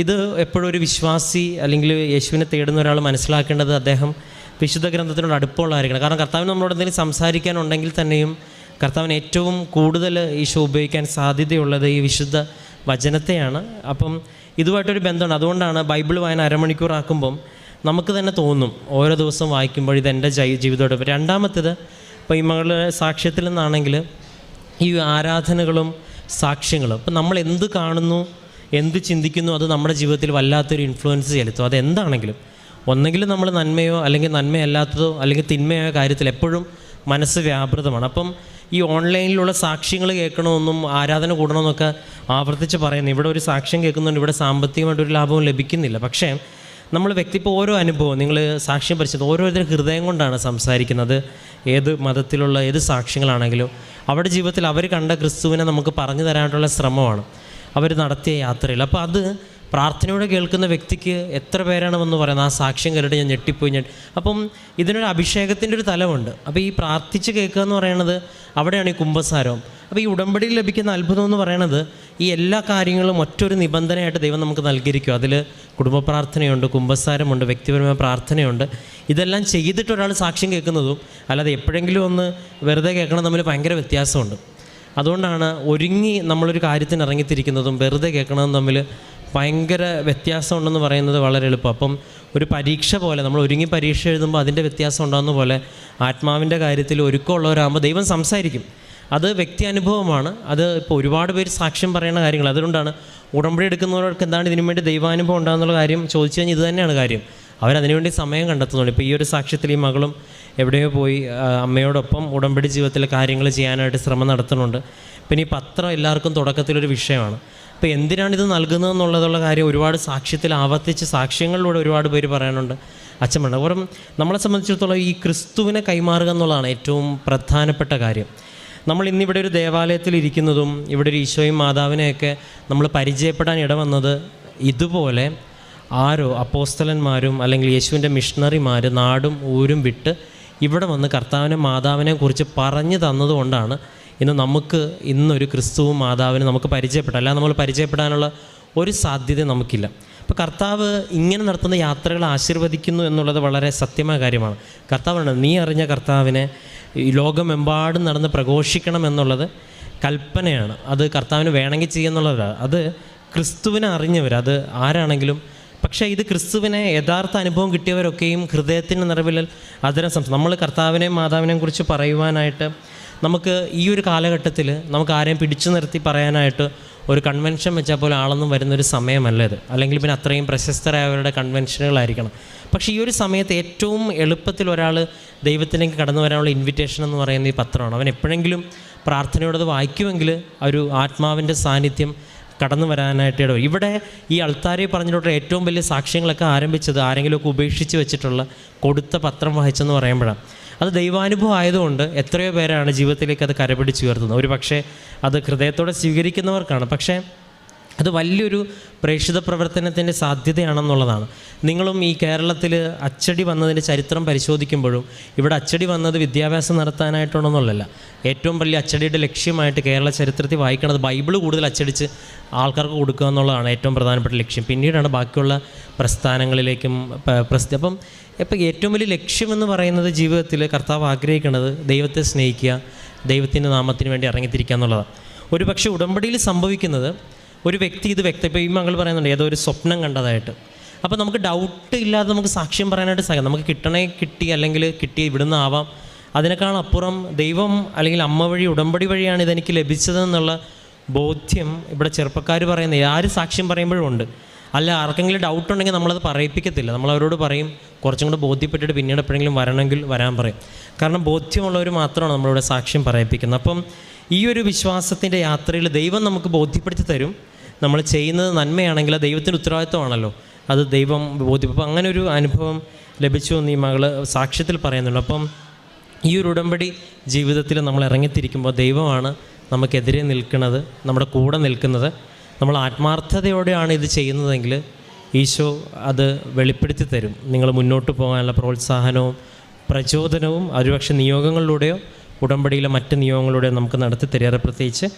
ഇത് എപ്പോഴും ഒരു വിശ്വാസി അല്ലെങ്കിൽ യേശുവിനെ തേടുന്ന ഒരാൾ മനസ്സിലാക്കേണ്ടത് അദ്ദേഹം വിശുദ്ധ ഗ്രന്ഥത്തിനോട് അടുപ്പമുള്ളതായിരിക്കണം. കാരണം കർത്താവിന് നമ്മളോട് എന്തെങ്കിലും സംസാരിക്കാനുണ്ടെങ്കിൽ തന്നെയും കർത്താവിന് ഏറ്റവും കൂടുതൽ ഈശോ ഉപയോഗിക്കാൻ സാധ്യതയുള്ളത് ഈ വിശുദ്ധ വചനത്തെയാണ്. അപ്പം ഇതുമായിട്ടൊരു ബന്ധമുണ്ട്. അതുകൊണ്ടാണ് ബൈബിൾ വായന അരമണിക്കൂറാക്കുമ്പം നമുക്ക് തന്നെ തോന്നും ഓരോ ദിവസം വായിക്കുമ്പോൾ ഇതെൻ്റെ ജീവിതത്തോട്. രണ്ടാമത്തേത് ഇപ്പോൾ ഈ മകളുടെ സാക്ഷ്യത്തിൽ നിന്നാണെങ്കിൽ ഈ ആരാധനകളും സാക്ഷ്യങ്ങളും ഇപ്പം നമ്മൾ എന്ത് കാണുന്നു എന്ത് ചിന്തിക്കുന്നു അത് നമ്മുടെ ജീവിതത്തിൽ വല്ലാത്തൊരു ഇൻഫ്ലുവൻസ് ചെലുത്തും. അതെന്താണെങ്കിലും ഒന്നെങ്കിലും നമ്മൾ നന്മയോ അല്ലെങ്കിൽ നന്മയല്ലാത്തതോ അല്ലെങ്കിൽ തിന്മയോ കാര്യത്തിൽ എപ്പോഴും മനസ്സ് വ്യാപൃതമാണ്. അപ്പം ഈ ഓൺലൈനിലുള്ള സാക്ഷ്യങ്ങൾ കേൾക്കണമെന്നും ആരാധന കൂടണമെന്നൊക്കെ ആവർത്തിച്ച് പറയുന്നു. ഇവിടെ ഒരു സാക്ഷ്യം കേൾക്കുന്നുണ്ട്, ഇവിടെ സാമ്പത്തികമായിട്ടൊരു ലാഭവും ലഭിക്കുന്നില്ല. പക്ഷേ നമ്മൾ വ്യക്തിപ്പോൾ ഓരോ അനുഭവം നിങ്ങൾ സാക്ഷ്യം പരിശോധിച്ചത് ഓരോരുത്തരും ഹൃദയം കൊണ്ടാണ് സംസാരിക്കുന്നത്. ഏത് മതത്തിലുള്ള ഏത് സാക്ഷ്യങ്ങളാണെങ്കിലും അവരുടെ ജീവിതത്തിൽ അവർ കണ്ട ക്രിസ്തുവിനെ നമുക്ക് പറഞ്ഞു തരാനായിട്ടുള്ള ശ്രമമാണ് അവർ നടത്തിയ യാത്രയിൽ. അപ്പോൾ അത് പ്രാർത്ഥനയോടെ കേൾക്കുന്ന വ്യക്തിക്ക് എത്ര പേരാണ് വന്ന് പറയുന്നത്, ആ സാക്ഷ്യം കേട്ടിട്ട് ഞാൻ ഞെട്ടിപ്പോയി. അപ്പം ഇതിനൊരു അഭിഷേകത്തിൻ്റെ ഒരു തലമുണ്ട്. അപ്പോൾ ഈ പ്രാർത്ഥിച്ച് കേൾക്കുക എന്ന് പറയുന്നത് അവിടെയാണ് ഈ കുമ്പസാരം. അപ്പോൾ ഈ ഉടമ്പടിയിൽ ലഭിക്കുന്ന അത്ഭുതം എന്ന് പറയുന്നത് ഈ എല്ലാ കാര്യങ്ങളും ഒറ്റൊരു നിബന്ധനയായിട്ട് ദൈവം നമുക്ക് നൽകിയിരിക്കും. അതിൽ കുടുംബ പ്രാർത്ഥനയുണ്ട്, കുമ്പസാരമുണ്ട്, വ്യക്തിപരമായ പ്രാർത്ഥനയുണ്ട്. ഇതെല്ലാം ചെയ്തിട്ട് ഒരാൾ സാക്ഷ്യം കേൾക്കുന്നതും അല്ലാതെ എപ്പോഴെങ്കിലും ഒന്ന് വെറുതെ കേൾക്കണം തമ്മിൽ ഭയങ്കര വ്യത്യാസമുണ്ട്. അതുകൊണ്ടാണ് ഒരുങ്ങി നമ്മളൊരു കാര്യത്തിന് ഇറങ്ങിത്തിരിക്കുന്നതും വെറുതെ കേൾക്കണതും തമ്മിൽ ഭയങ്കര വ്യത്യാസമുണ്ടെന്ന് പറയുന്നത് വളരെ എളുപ്പം. അപ്പം ഒരു പരീക്ഷ പോലെ നമ്മൾ ഒരുങ്ങി പരീക്ഷ എഴുതുമ്പോൾ അതിൻ്റെ വ്യത്യാസം ഉണ്ടാകുന്ന പോലെ ആത്മാവിൻ്റെ കാര്യത്തിൽ ഒരുക്കമുള്ളവരാകുമ്പോൾ ദൈവം സംസാരിക്കും. അത് വ്യക്തി അനുഭവമാണ്. അത് ഇപ്പോൾ ഒരുപാട് പേര് സാക്ഷ്യം പറയുന്ന കാര്യങ്ങൾ. അതുകൊണ്ടാണ് ഉടമ്പടി എടുക്കുന്നവർക്ക് എന്താണ് ഇതിനു വേണ്ടി ദൈവാനുഭവം ഉണ്ടാകുന്നുള്ള കാര്യം ചോദിച്ചു കഴിഞ്ഞാൽ ഇത് തന്നെയാണ് കാര്യം. അവരതിനുവേണ്ടി സമയം കണ്ടെത്തുന്നുണ്ട്. ഇപ്പോൾ ഈ ഒരു സാക്ഷ്യത്തിൽ ഈ മകളും എവിടെയോ പോയി അമ്മയോടൊപ്പം ഉടമ്പടി ജീവിതത്തിലെ കാര്യങ്ങൾ ചെയ്യാനായിട്ട് ശ്രമം നടത്തുന്നുണ്ട്. പിന്നെ ഈ പത്രം എല്ലാവർക്കും തുടക്കത്തിലൊരു വിഷയമാണ്. അപ്പോൾ എന്തിനാണിത് നൽകുന്നതെന്നുള്ളതുള്ള കാര്യം ഒരുപാട് സാക്ഷ്യത്തിൽ ആവർത്തിച്ച് സാക്ഷ്യങ്ങളിലൂടെ ഒരുപാട് പേര് പറയാനുണ്ട്. അച്ഛൻ വേണ്ട അപ്പം നമ്മളെ സംബന്ധിച്ചിടത്തോളം ഈ ക്രിസ്തുവിനെ കൈമാറുക എന്നുള്ളതാണ് ഏറ്റവും പ്രധാനപ്പെട്ട കാര്യം. നമ്മൾ ഇന്നിവിടെ ഒരു ദേവാലയത്തിൽ ഇരിക്കുന്നതും ഇവിടെ ഒരു ഈശോയും മാതാവിനെയൊക്കെ നമ്മൾ പരിചയപ്പെടാൻ ഇടവന്നത് ഇതുപോലെ ആരോ അപ്പോസ്തലന്മാരും അല്ലെങ്കിൽ യേശുവിൻ്റെ മിഷണറിമാർ നാടും ഊരും വിട്ട് ഇവിടെ വന്ന് കർത്താവിനെ മാതാവിനെ കുറിച്ച് പറഞ്ഞു തന്നതുകൊണ്ടാണ് ഇന്ന് നമുക്ക് ഇന്നൊരു ക്രിസ്തുവും മാതാവിനെ നമുക്ക് പരിചയപ്പെടാം. അല്ലാതെ നമ്മൾ പരിചയപ്പെടാനുള്ള ഒരു സാധ്യത നമുക്കില്ല. അപ്പോൾ കർത്താവ് ഇങ്ങനെ നടത്തുന്ന യാത്രകൾ ആശീർവദിക്കുന്നു എന്നുള്ളത് വളരെ സത്യമായ കാര്യമാണ്. കർത്താവാണ് നീ അറിഞ്ഞ കർത്താവിനെ ഈ ലോകമെമ്പാടും നടന്ന് പ്രഘോഷിക്കണം എന്നുള്ളത് കൽപ്പനയാണ്. അത് കർത്താവിന് വേണമെങ്കിൽ ചെയ്യുന്നുള്ളതാണ്. അത് ക്രിസ്തുവിനെ അറിഞ്ഞവർ, അത് ആരാണെങ്കിലും. പക്ഷേ ഇത് ക്രിസ്തുവിനെ യഥാർത്ഥ അനുഭവം കിട്ടിയവരൊക്കെയും ഹൃദയത്തിൻ്റെ നിറവിൽ അതിനെ നമ്മൾ കർത്താവിനെയും മാതാവിനെയും കുറിച്ച് പറയുവാനായിട്ട് നമുക്ക് ഈ ഒരു കാലഘട്ടത്തിൽ നമുക്ക് ആരെയും പിടിച്ചു നിർത്തി പറയാനായിട്ട് ഒരു കൺവെൻഷൻ വെച്ചാൽ പോലെ ആളൊന്നും വരുന്നൊരു സമയമല്ല ഇത്. അല്ലെങ്കിൽ പിന്നെ അത്രയും പ്രശസ്തരായവരുടെ കൺവെൻഷനുകളായിരിക്കണം. പക്ഷേ ഈ ഒരു സമയത്ത് ഏറ്റവും എളുപ്പത്തിൽ ഒരാൾ ദൈവത്തിലേക്ക് കടന്നു വരാനുള്ള ഇൻവിറ്റേഷൻ എന്ന് പറയുന്നത് ഈ പത്രമാണ്. അവൻ എപ്പോഴെങ്കിലും പ്രാർത്ഥനയോടത് വായിക്കുമെങ്കിൽ ഒരു ആത്മാവിൻ്റെ സാന്നിധ്യം കടന്നു വരാനായിട്ട് ഇടവരും. ഇവിടെ ഈ അൾത്താരെ പറഞ്ഞിട്ടുള്ള ഏറ്റവും വലിയ സാക്ഷ്യങ്ങളൊക്കെ ആരംഭിച്ചത് ആരെങ്കിലുമൊക്കെ ഉപേക്ഷിച്ച് വെച്ചിട്ടുള്ള കൊടുത്ത പത്രം വായിച്ചെന്ന് പറയുമ്പോഴാണ്. അത് ദൈവാനുഭവം ആയതുകൊണ്ട് എത്രയോ പേരാണ് ജീവിതത്തിലേക്ക് അത് കരപിടിച്ച് ഉയർത്തുന്നത്. ഒരു പക്ഷേ അത് ഹൃദയത്തോടെ സ്വീകരിക്കുന്നവർക്കാണ്. പക്ഷേ അത് വലിയൊരു പ്രേക്ഷിത പ്രവർത്തനത്തിൻ്റെ സാധ്യതയാണെന്നുള്ളതാണ്. നിങ്ങളും ഈ കേരളത്തിൽ അച്ചടി വന്നതിൻ്റെ ചരിത്രം പരിശോധിക്കുമ്പോഴും ഇവിടെ അച്ചടി വന്നത് വിദ്യാഭ്യാസം നടത്താനായിട്ടാണെന്നുള്ളതല്ല. ഏറ്റവും വലിയ അച്ചടിയുടെ ലക്ഷ്യമായിട്ട് കേരള ചരിത്രത്തിൽ വായിക്കണത് ബൈബിൾ കൂടുതൽ അച്ചടിച്ച് ആൾക്കാർക്ക് കൊടുക്കുക എന്നുള്ളതാണ് ഏറ്റവും പ്രധാനപ്പെട്ട ലക്ഷ്യം. പിന്നീടാണ് ബാക്കിയുള്ള പ്രസ്ഥാനങ്ങളിലേക്കും അപ്പം ഇപ്പോൾ ഏറ്റവും വലിയ ലക്ഷ്യമെന്ന് പറയുന്നത് ജീവിതത്തിൽ കർത്താവ് ആഗ്രഹിക്കുന്നത് ദൈവത്തെ സ്നേഹിക്കുക, ദൈവത്തിൻ്റെ നാമത്തിന് വേണ്ടി ഇറങ്ങിത്തിരിക്കുക എന്നുള്ളതാണ്. ഒരു പക്ഷേ ഉടമ്പടിയിൽ സംഭവിക്കുന്നത് ഒരു വ്യക്തി ഇത് ഇപ്പോൾ ഈ മകൾ പറയുന്നുണ്ട് ഏതോ ഒരു സ്വപ്നം കണ്ടതായിട്ട്. അപ്പോൾ നമുക്ക് ഡൗട്ട് ഇല്ലാതെ നമുക്ക് സാക്ഷ്യം പറയാനായിട്ട് സാധിക്കും. നമുക്ക് കിട്ടി അല്ലെങ്കിൽ കിട്ടി ഇവിടുന്ന് ആവാം. അതിനേക്കാൾ അപ്പുറം ദൈവം അല്ലെങ്കിൽ അമ്മ വഴി ഉടമ്പടി വഴിയാണ് ഇതെനിക്ക് ലഭിച്ചതെന്നുള്ള ബോധ്യം ഇവിടെ ചെറുപ്പക്കാർ പറയുന്നത് ആര് സാക്ഷ്യം പറയുമ്പോഴും ഉണ്ട്. അല്ല, ആർക്കെങ്കിലും ഡൗട്ട് ഉണ്ടെങ്കിൽ നമ്മളത് പറയിപ്പിക്കത്തില്ല. നമ്മളവരോട് പറയും കുറച്ചും കൂടെ ബോധ്യപ്പെട്ടിട്ട് പിന്നീട് എപ്പോഴെങ്കിലും വരണമെങ്കിൽ വരാൻ പറയും. കാരണം ബോധ്യമുള്ളവർ മാത്രമാണ് നമ്മളിവിടെ സാക്ഷ്യം പറയിപ്പിക്കുന്നത്. അപ്പം ഈ ഒരു വിശ്വാസത്തിൻ്റെ യാത്രയിൽ ദൈവം നമുക്ക് ബോധ്യപ്പെടുത്തി തരും. നമ്മൾ ചെയ്യുന്നത് നന്മയാണെങ്കിൽ അത് ദൈവത്തിൻ്റെ ഉത്തരവാദിത്വമാണല്ലോ, അത് ദൈവം ബോധ്യം. അപ്പം അങ്ങനെ ഒരു അനുഭവം ലഭിച്ചു എന്ന് ഈ മകൾ സാക്ഷ്യത്തിൽ പറയുന്നുള്ളൂ. അപ്പം ഈ ഒരു ഉടമ്പടി ജീവിതത്തിൽ നമ്മൾ ഇറങ്ങിത്തിരിക്കുമ്പോൾ ദൈവമാണ് നമുക്കെതിരെ നിൽക്കുന്നത്, നമ്മുടെ കൂടെ നിൽക്കുന്നത്. നമ്മൾ ആത്മാർത്ഥതയോടെയാണ് ഇത് ചെയ്യുന്നതെങ്കിൽ ഈശോ അത് വെളിപ്പെടുത്തി തരും. നിങ്ങൾ മുന്നോട്ട് പോകാനുള്ള പ്രോത്സാഹനവും പ്രചോദനവും ഒരുപക്ഷെ നിയോഗങ്ങളിലൂടെയോ ഉടമ്പടിയിലെ മറ്റ് നിയോഗങ്ങളിലൂടെയോ നമുക്ക് നടത്തി തരാറ്. പ്രത്യേകിച്ച്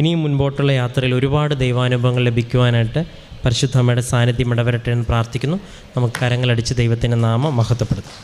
ഇനിയും മുൻപോട്ടുള്ള യാത്രയിൽ ഒരുപാട് ദൈവാനുഭവങ്ങൾ ലഭിക്കുവാനായിട്ട് പരിശുദ്ധ അമ്മയുടെ സാന്നിധ്യം ഇടവരട്ടെ എന്ന് പ്രാർത്ഥിക്കുന്നു. നമുക്ക് കരങ്ങളടിച്ച് ദൈവത്തിൻ്റെ നാമം മഹത്വപ്പെടുത്താം.